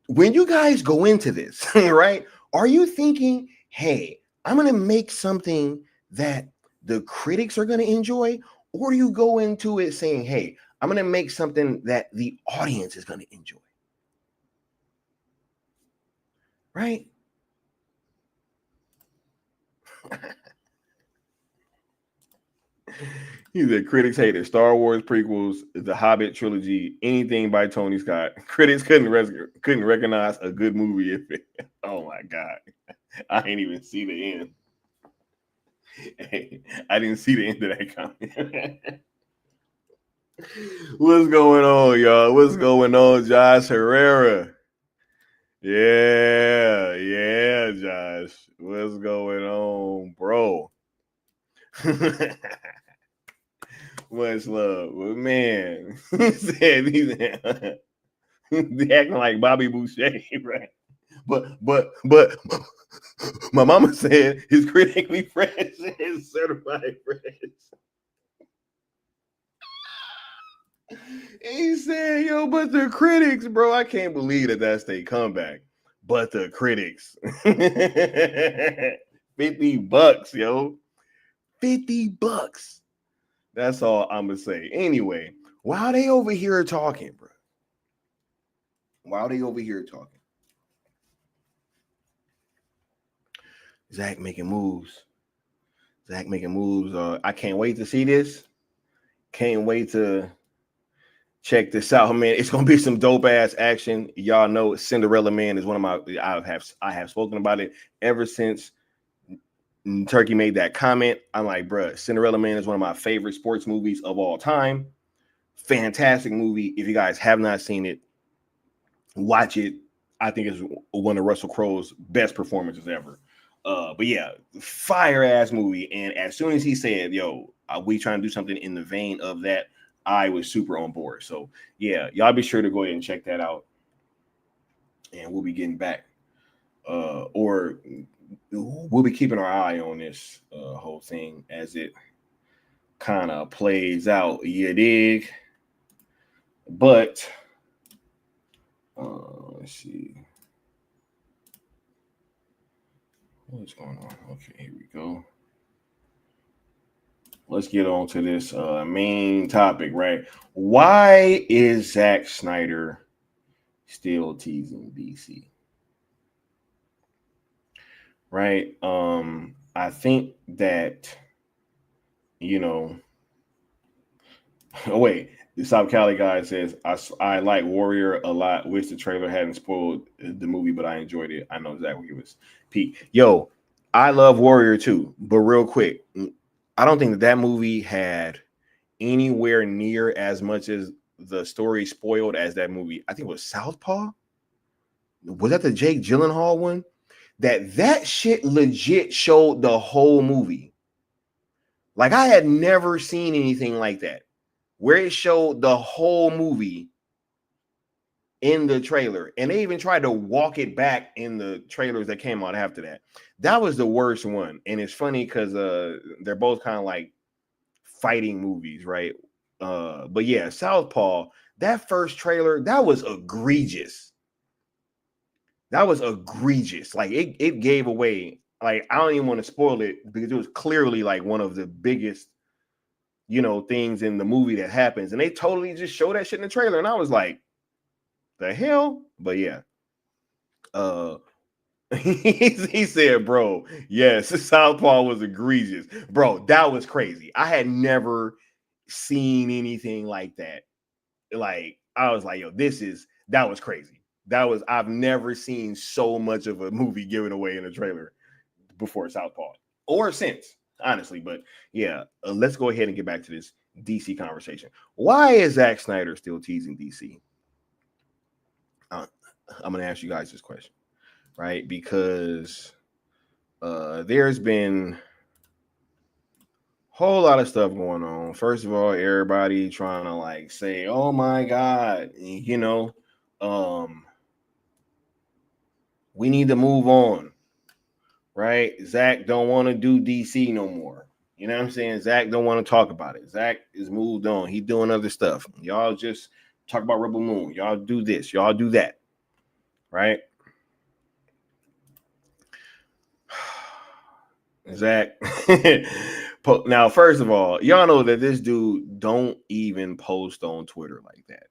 when you guys go into this, right? Are you thinking, hey, I'm going to make something that the critics are going to enjoy? Or do you go into it saying, hey, I'm going to make something that the audience is going to enjoy? Right? He said critics hated Star Wars prequels, the Hobbit trilogy, anything by Tony Scott. Critics couldn't recognize a good movie if it. Oh my God. I ain't even see the end. Hey, I didn't see the end of that comment. What's going on, y'all? What's going on, Josh Herrera? Yeah, Josh. What's going on, bro? Much love, but man, he said he's acting like Bobby Boucher, right? But my mama said he's critically fresh and certified fresh. He said, yo, but the critics, bro, I can't believe that's their comeback. But the critics. $50, yo. $50. That's all I'm gonna say. Anyway, while they over here talking, bro. Zack making moves. I can't wait to see this. Can't wait to check this out, man. It's gonna be some dope ass action. Y'all know Cinderella Man is one of my. I have spoken about it ever since Turkey made that comment. I'm like, bruh, Cinderella Man is one of my favorite sports movies of all time. Fantastic movie. If you guys have not seen it, watch it. I think it's one of Russell Crowe's best performances ever. But yeah, fire ass movie. And as soon as he said, yo, we trying to do something in the vein of that, I was super on board. So yeah, y'all be sure to go ahead and check that out. And we'll be getting back. Or we'll be keeping our eye on this whole thing as it kind of plays out. You dig? But let's see. What's going on? Okay, here we go. Let's get on to this main topic, right? Why is Zack Snyder still teasing DC? Right? I think that, you know, oh wait, the South Cali guy says, I like Warrior a lot. Wish the trailer hadn't spoiled the movie, but I enjoyed it. I know exactly what it was. Pete. Yo, I love Warrior too, but real quick, I don't think that movie had anywhere near as much as the story spoiled as that movie. I think it was Southpaw. Was that the Jake Gyllenhaal one? That shit legit showed the whole movie. Like I had never seen anything like that, where it showed the whole movie in the trailer. And they even tried to walk it back in the trailers that came out after that. That was the worst one. And it's funny because they're both kind of like fighting movies, right? But yeah, Southpaw, that first trailer, that was egregious. Like it gave away, like, I don't even want to spoil it because it was clearly like one of the biggest, you know, things in the movie that happens. And they totally just show that shit in the trailer. And I was like, the hell? But yeah. He said, bro, yes, Southpaw was egregious. Bro, that was crazy. I had never seen anything like that. Like, I was like, yo, that was crazy. I've never seen so much of a movie given away in a trailer before Southpaw or since, honestly. But yeah, let's go ahead and get back to this DC conversation. Why is Zack Snyder still teasing DC? I'm going to ask you guys this question, right? Because there's been a whole lot of stuff going on. First of all, everybody trying to like say, oh my God, you know, we need to move on, right? Zack don't want to do DC no more. You know what I'm saying? Zack don't want to talk about it. Zack is moved on. He doing other stuff. Y'all just talk about Rebel Moon. Y'all do this. Y'all do that. Right? Zack. Now, first of all, y'all know that this dude don't even post on Twitter like that.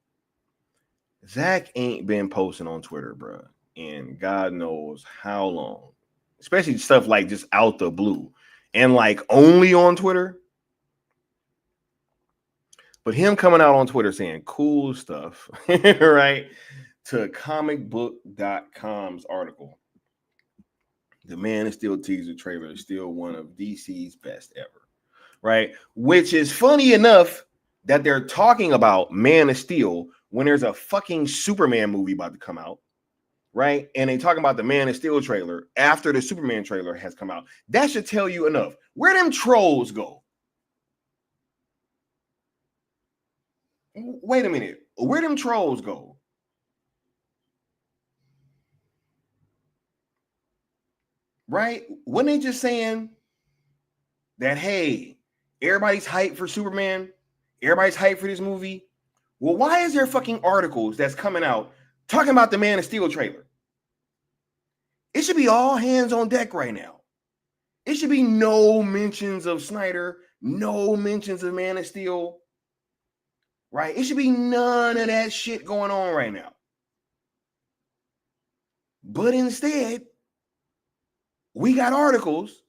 Zack ain't been posting on Twitter, bro, and God knows how long. Especially stuff like just out the blue. and like only on Twitter. But him coming out on Twitter saying cool stuff, right? To comicbook.com's article. The Man of Steel teaser trailer is still one of DC's best ever, right? Which is funny enough that they're talking about Man of Steel when there's a fucking Superman movie about to come out, right? And they talking about the Man of Steel trailer after the Superman trailer has come out. That should tell you enough. Where them trolls go? Wait a minute. Where them trolls go? Right? When they just saying that, hey, everybody's hyped for Superman, everybody's hyped for this movie. Well, why is there fucking articles that's coming out talking about the Man of Steel trailer? It should be all hands on deck right now. It should be no mentions of Snyder, no mentions of Man of Steel, right? It should be none of that shit going on right now. But instead, we got articles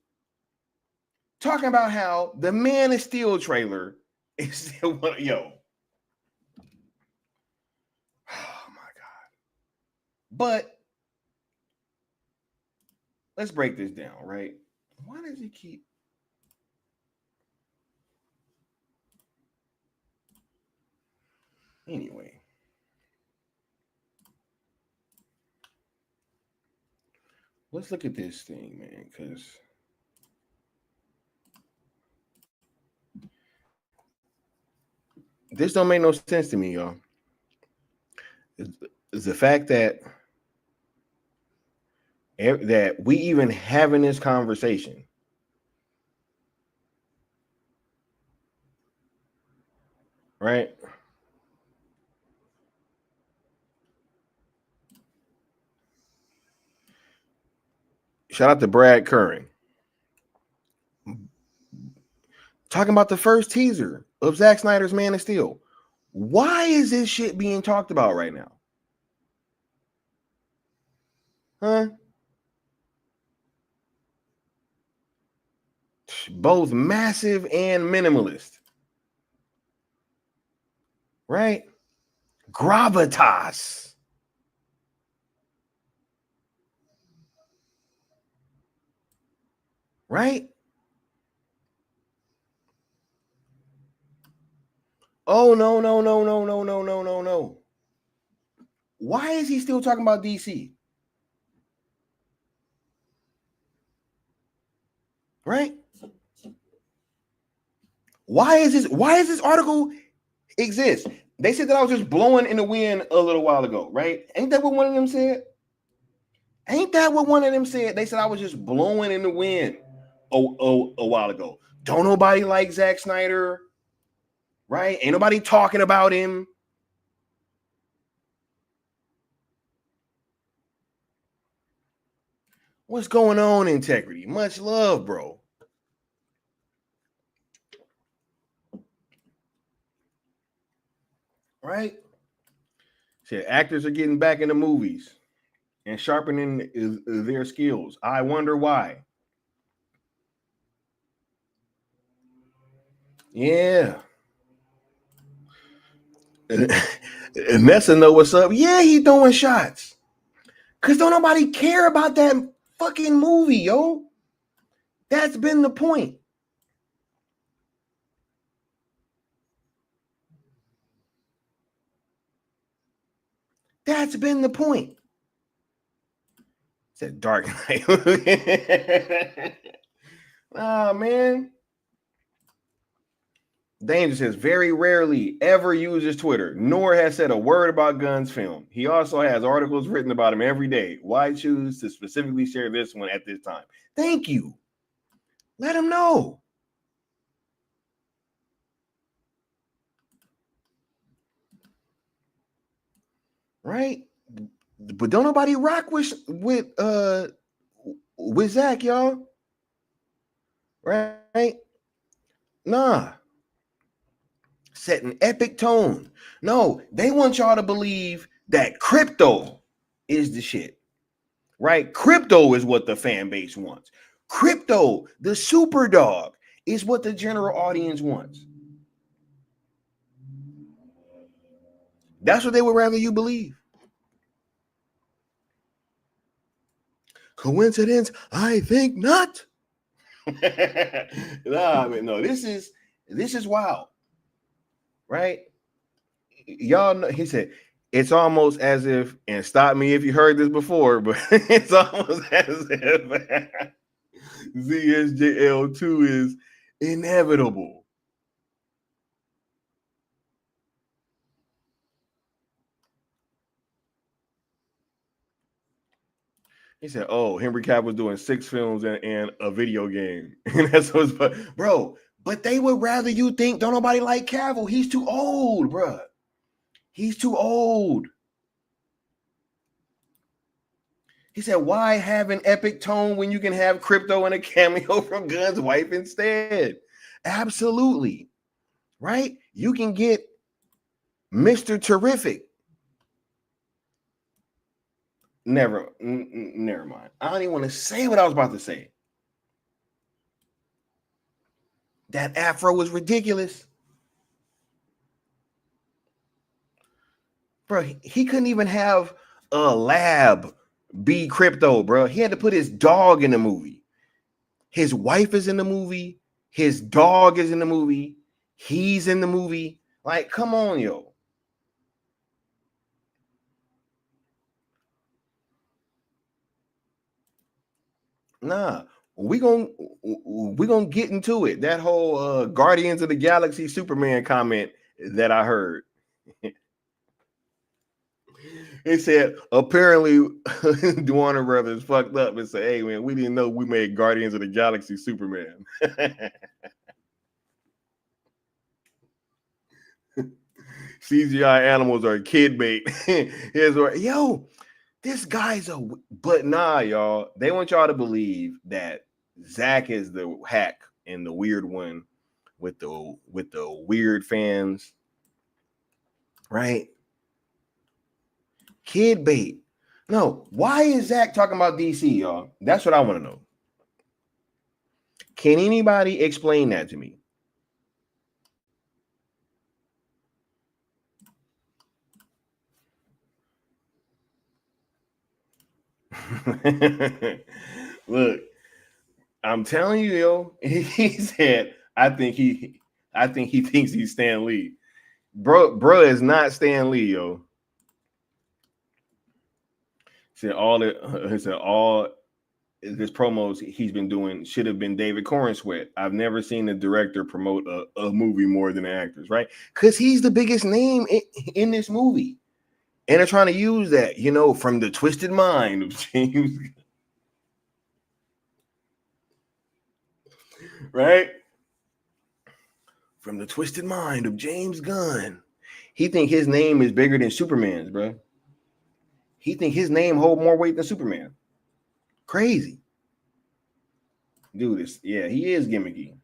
talking about how the Man of Steel trailer is still one. Yo. Oh my God. But let's break this down, right? Why does he keep? Anyway. Let's look at this thing, man, because this don't make no sense to me, y'all. It's the fact that we even having this conversation. Right? Shout out to Brad Curran. Talking about the first teaser of Zack Snyder's Man of Steel. Why is this shit being talked about right now? Huh? Both massive and minimalist. Right? Gravitas. Right? Oh, no. Why is he still talking about DC? Right? Why is this article exist? They said that I was just blowing in the wind a little while ago, right? Ain't that what one of them said? They said I was just blowing in the wind a while ago. Don't nobody like Zack Snyder, right? Ain't nobody talking about him. What's going on, Integrity? Much love, bro. Right? Said actors are getting back into movies and sharpening their skills. I wonder why. Yeah. And Nessa know what's up. Yeah, he throwing shots. Because don't nobody care about that fucking movie, yo. That's been the point. That's been the point. Said Dark Knight. Oh, man. Danger says very rarely ever uses Twitter, nor has said a word about Gunn's film. He also has articles written about him every day. Why choose to specifically share this one at this time? Thank you. Let him know. Right? But don't nobody rock with Zach, y'all. Right? Nah. Set an epic tone. No, they want y'all to believe that crypto is the shit. Right? Crypto is what the fan base wants. Crypto, the super dog, is what the general audience wants. That's what they would rather you believe. Coincidence? I think not. Nah, man, no, this is wild, right? Y'all know, he said, it's almost as if, and stop me if you heard this before, but it's almost as if ZSJL2 is inevitable. He said, "Oh, Henry Cavill was doing 6 films and a video game." And that's what's, bro. But they would rather you think don't nobody like Cavill. He's too old, bro. He's too old. He said, "Why have an epic tone when you can have crypto and a cameo from Gunn's wife instead?" Absolutely, right? You can get Mr. Terrific. Never mind. I don't even want to say what I was about to say. That afro was ridiculous. Bro, he couldn't even have a lab be crypto, bro. He had to put his dog in the movie. His wife is in the movie. His dog is in the movie. He's in the movie. Like, come on, yo. Nah, we gonna get into it. That whole Guardians of the Galaxy Superman comment that I heard. It said apparently Warner Brothers fucked up and said, "Hey man, we didn't know we made Guardians of the Galaxy Superman." CGI animals are kid bait. Here's what, yo. This guy's but nah, y'all. They want y'all to believe that Zack is the hack and the weird one with the weird fans, right? Kid bait. No, why is Zack talking about DC, y'all? That's what I want to know. Can anybody explain that to me? Look, I'm telling you, yo. He said, "I think he thinks he's Stan Lee." Bro is not Stan Lee, yo. He said all this promos he's been doing should have been David Corenswet. I've never seen a director promote a movie more than the actors, right? Because he's the biggest name in this movie. And they're trying to use that, you know, from the twisted mind of James. Right? From the twisted mind of James Gunn. He think his name is bigger than Superman's, bro. He think his name hold more weight than Superman. Crazy. Dude, he is gimmicky.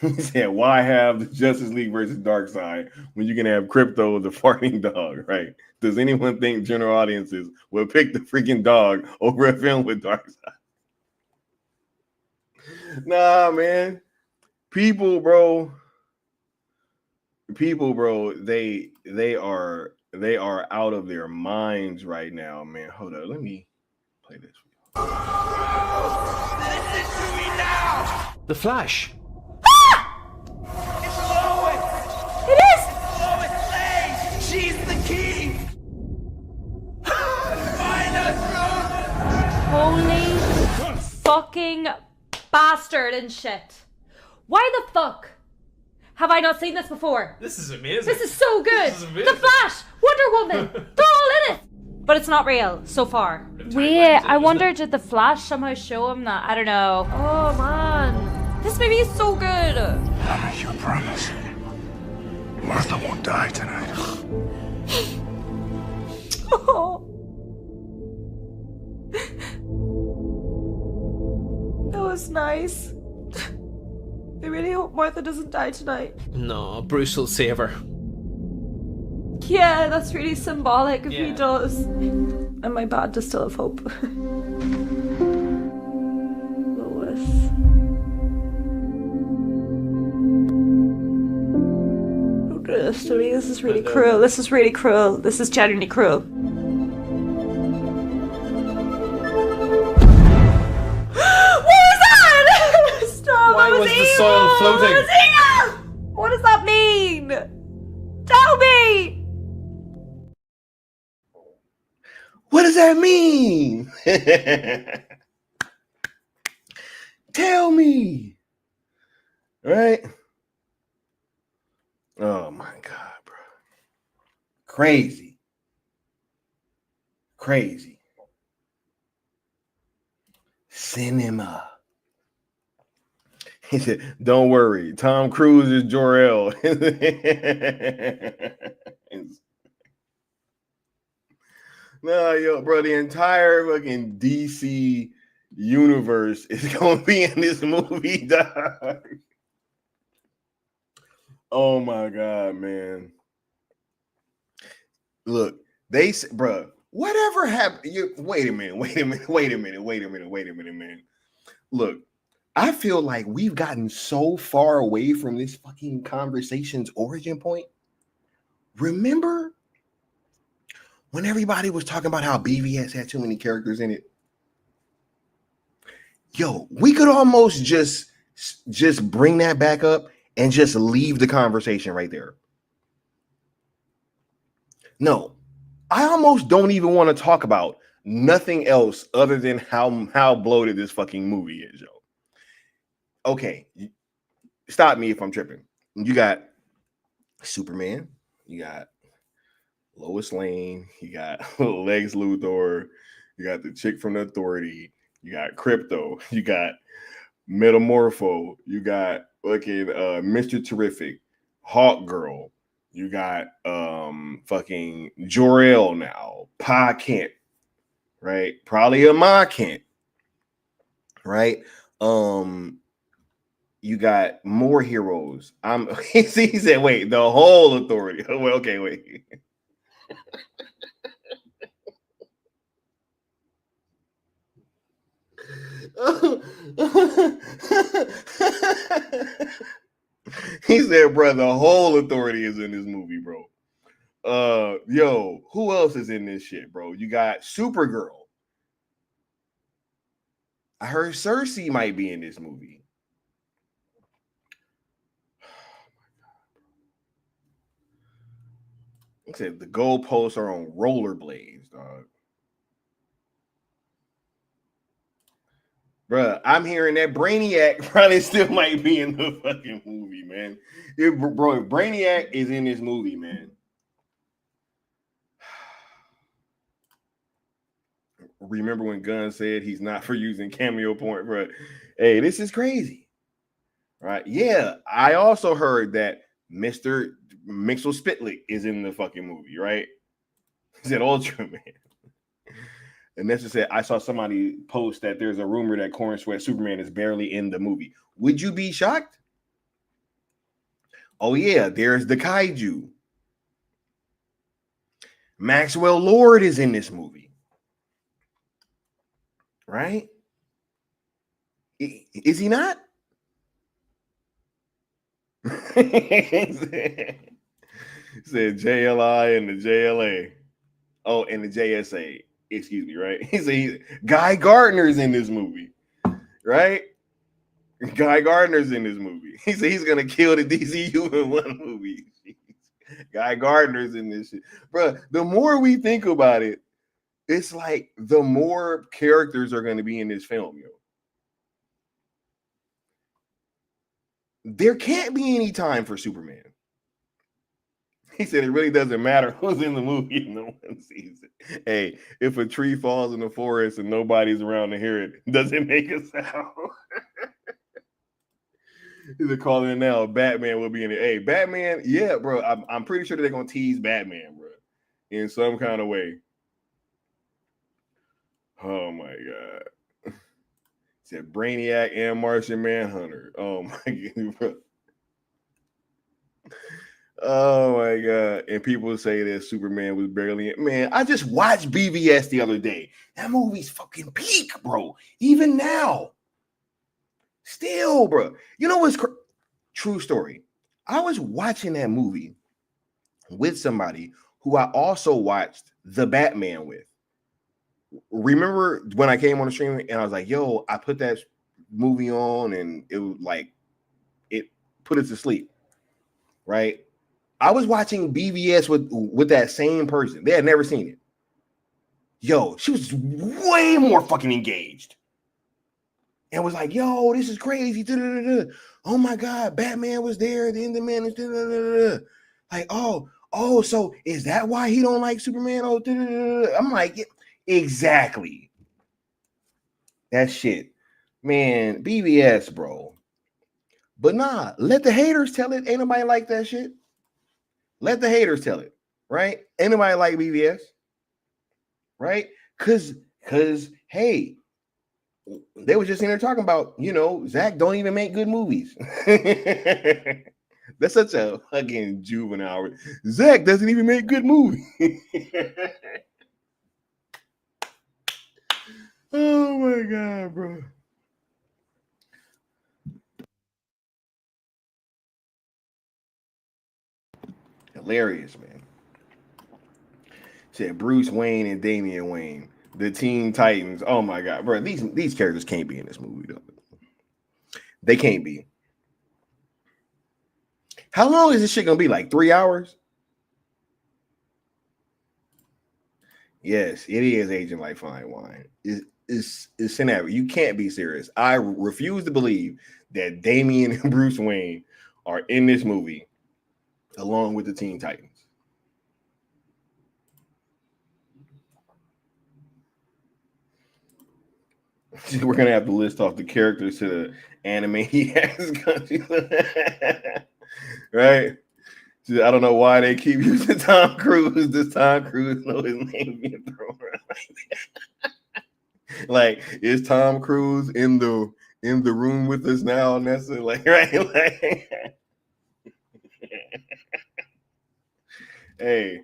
He said, "Why have the Justice League versus Darkseid when you can have Crypto the farting dog?" Right? Does anyone think general audiences will pick the freaking dog over a film with Darkseid? Nah, man. People, bro. They are out of their minds right now, man. Hold on, let me play this for you. Listen to me now. The Flash. It is! Lois Lane! She's the key! Find us, Holy fucking bastard and shit. Why the fuck have I not seen this before? This is amazing. This is so good. This is amazing. The Flash, Wonder Woman, they're all in it. But it's not real so far. Wait, I wonder did the Flash somehow show him that? I don't know. Oh man. This movie is so good. I make you a promise. Martha won't die tonight. Oh. That was nice. I really hope Martha doesn't die tonight. No, Bruce will save her. Yeah, that's really symbolic if he does. Am I bad to still have hope? Lois. Don't do this to me. This is really cruel. This is really cruel. This is genuinely cruel. What was that? Stop! Why was the soil floating? It was evil! What does that mean? Tell me! What does that mean? Tell me. Right? Oh my God, bro. Crazy. Crazy. Cinema. He said, don't worry. Tom Cruise is Jor-El. No, yo, bro, the entire fucking DC universe is gonna be in this movie, dog. Oh my God, man. Look, they said, bro, whatever happened. Wait a minute, man. Look, I feel like we've gotten so far away from this fucking conversation's origin point. Remember when everybody was talking about how BVS had too many characters in it? Yo, we could almost just bring that back up and just leave the conversation right there. No, I almost don't even want to talk about nothing else other than how bloated this fucking movie is, yo. Okay, stop me if I'm tripping. You got Superman, you got Lois Lane, you got Lex Luthor, you got the chick from the Authority, you got Crypto, you got Metamorpho, you got fucking Mr. Terrific, Hawk Girl, you got fucking Jor-El now, Pa Kent, right? Probably a Ma Kent, right? You got more heroes. He said, wait, the whole Authority. Well, okay, wait. He said, bro, the whole Authority is in this movie, bro. Yo, who else is in this shit, bro? You got Supergirl. I heard Cersei might be in this movie. He said the goalposts are on rollerblades, dog. Bruh, I'm hearing that Brainiac probably still might be in the fucking movie, man. Bro, if Brainiac is in this movie, man. Remember when Gunn said he's not for using cameo point, bro? Hey, this is crazy. Right? Yeah, I also heard that Mr. Mixel Spitlick is in the fucking movie, right? He said Ultraman. And that's just said, I saw somebody post that there's a rumor that Corn Sweat Superman is barely in the movie. Would you be shocked? Oh, yeah, there's the Kaiju. Maxwell Lord is in this movie. Right? Is he not? Said JLI and the JLA. Oh, and the JSA. Excuse me, right? He said Guy Gardner's in this movie, right? Guy Gardner's in this movie. He said he's gonna kill the DCU in one movie. Guy Gardner's in this shit, bro. The more we think about it, it's like the more characters are gonna be in this film, yo. There can't be any time for Superman. He said it really doesn't matter who's in the movie if no one sees it. Hey, if a tree falls in the forest and nobody's around to hear it, does it make a sound? He's calling it now. Batman will be in it. Hey, Batman, yeah, bro. I'm pretty sure they're gonna tease Batman, bro, in some kind of way. Oh my God. He said Brainiac and Martian Manhunter. Oh my God, bro. Oh my god! And people say that Superman was barely man. I just watched BVS the other day. That movie's fucking peak, bro. Even now, still, bro. You know what's true story? I was watching that movie with somebody who I also watched The Batman with. Remember when I came on the stream and I was like, "Yo, I put that movie on and it was like it put us to sleep," right? I was watching BVS with that same person. They had never seen it. Yo, she was way more fucking engaged. And was like, yo, this is crazy. Da-da-da-da. Oh my God, Batman was there. The end of the man is da-da-da-da. Like, oh, so is that why he don't like Superman? Oh, da-da-da-da. I'm like, exactly. That shit. Man, BVS, bro. But nah, let the haters tell it. Ain't nobody like that shit. Let the haters tell it, right? Ain't nobody like BVS, right? Cause hey, they were just in there talking about, Zach don't even make good movies. That's such a fucking juvenile. Zach doesn't even make good movies. Oh my God, bro. Hilarious, man. Said Bruce Wayne and Damian Wayne, the Teen Titans. Oh my God, bro. These characters can't be in this movie, though. They can't be. How long is this shit gonna be? Like 3 hours? Yes, it is aging like fine wine. It's scenario. You can't be serious. I refuse to believe that Damian and Bruce Wayne are in this movie along with the Teen Titans. We're gonna have to list off the characters to the anime he has, right? I don't know why they keep using Tom Cruise. Does Tom Cruise know his name being thrown around? Like, is Tom Cruise in the room with us now? And that's it, like, right? Like, hey,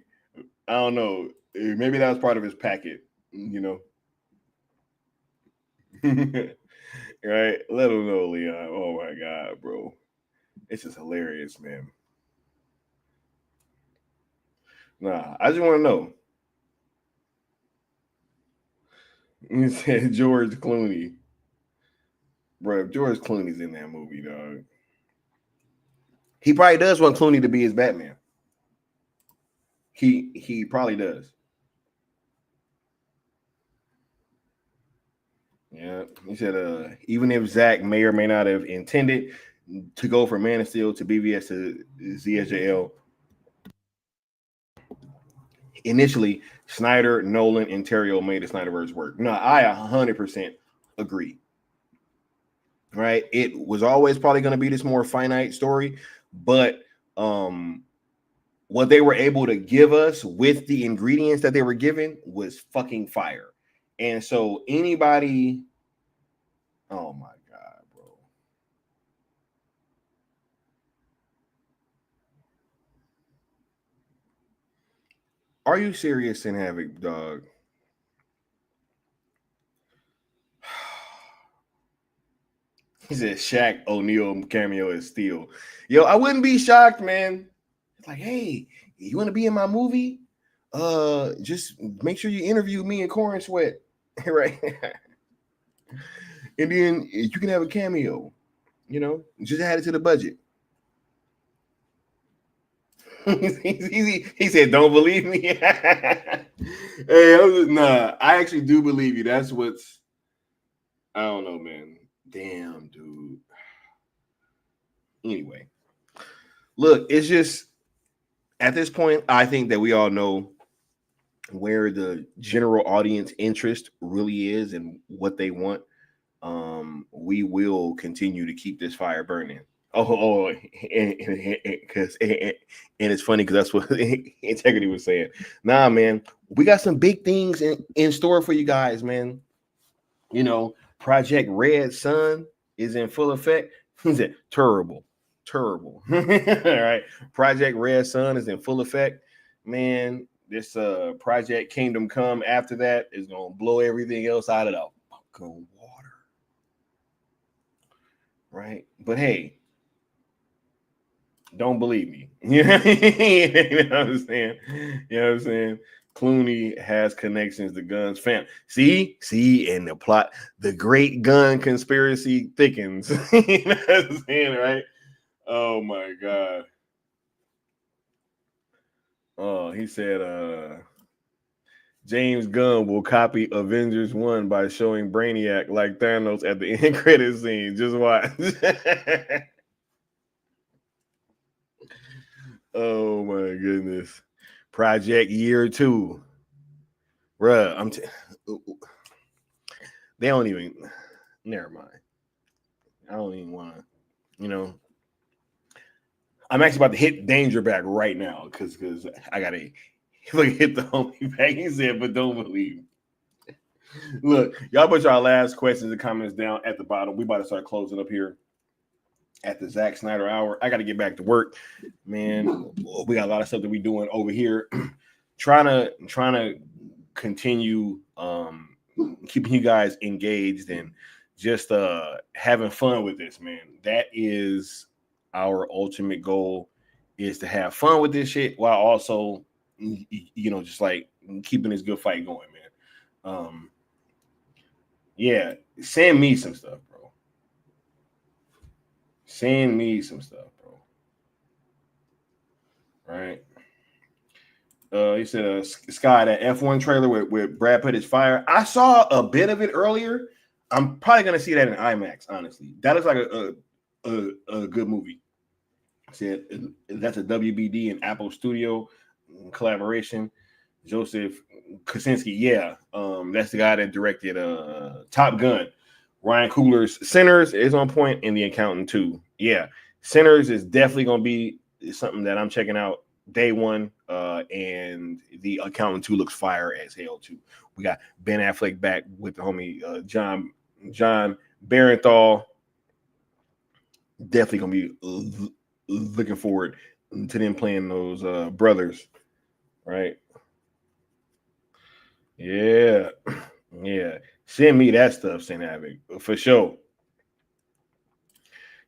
I don't know. Maybe that was part of his packet, Right? Let him know, Leon. Oh my God, bro. It's just hilarious, man. Nah, I just want to know. You said George Clooney. Bro, if George Clooney's in that movie, dog. He probably does want Clooney to be his Batman. He probably does. Yeah, he said, even if Zach may or may not have intended to go from Man of Steel to BVS to ZSJL, initially Snyder, Nolan, and Terrio made the Snyderverse work. No, I 100% agree. Right? It was always probably going to be this more finite story, but what they were able to give us with the ingredients that they were given was fucking fire. And so anybody, oh my God, bro. Are you serious in Havoc, dog? He said Shaq O'Neal cameo is Steel. Yo, I wouldn't be shocked, man. It's like, hey, you want to be in my movie? Just make sure you interview me and Corn Sweat, right? And then you can have a cameo, just add it to the budget. He said, don't believe me. Hey, I actually do believe you. That's what's, I don't know, man. Damn, dude. Anyway, look, it's just, at this point, I think that we all know where the general audience interest really is and what they want. We will continue to keep this fire burning. And it's funny because that's what Integrity was saying. Nah, man, we got some big things in store for you guys, man. Project Red Sun is in full effect. Is it terrible? terrible. All right. Project Red Sun is in full effect. Man, this Project Kingdom Come after that is gonna blow everything else out of the fucking water. Right? But hey, don't believe me. You know what I'm saying? You know what I'm saying? Clooney has connections to Gunn's fam. See, and the plot, the great gun conspiracy thickens. You know what I'm saying, right? Oh my god. Oh, he said James Gunn will copy Avengers 1 by showing Brainiac like Thanos at the end credit scene. Just watch. Oh my goodness. Project Year 2. Bruh, they don't even, never mind. I don't even want to, you know. I'm actually about to hit Danger back right now because I got to hit the homie back. He said, but don't believe. Look, y'all put y'all last questions and comments down at the bottom. We about to start closing up here at the Zack Snyder hour. I got to get back to work, man. We got a lot of stuff that we doing over here. trying to continue keeping you guys engaged and just having fun with this, man. That is our ultimate goal, is to have fun with this shit while also, you know, just like keeping this good fight going, man. Yeah, send me some stuff, bro. Send me some stuff, bro. Right. He said, Sky, that F1 trailer with Brad Pitt is fire. I saw a bit of it earlier. I'm probably gonna see that in IMAX, honestly. That is like a good movie. Said that's a WBD and Apple Studio collaboration. Joseph Kosinski, yeah, that's the guy that directed Top Gun. Ryan Coogler's Sinners is on point, and The Accountant 2. Yeah, Sinners is definitely gonna be something that I'm checking out day one. And The Accountant 2 looks fire as hell too. We got Ben Affleck back with the homie John Barenthal. Definitely gonna be looking forward to them playing those brothers, right? Yeah. Send me that stuff, Saint Havoc, for sure.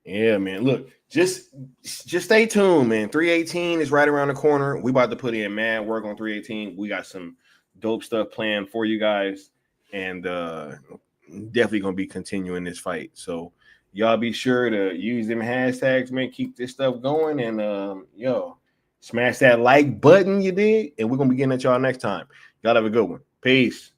Yeah, man. Look, just stay tuned, man. 318 is right around the corner. We about to put in mad work on 318. We got some dope stuff planned for you guys, and definitely gonna be continuing this fight. So y'all be sure to use them hashtags, man. Keep this stuff going, and smash that like button, you did. And we're gonna be getting at y'all next time. Y'all have a good one. Peace.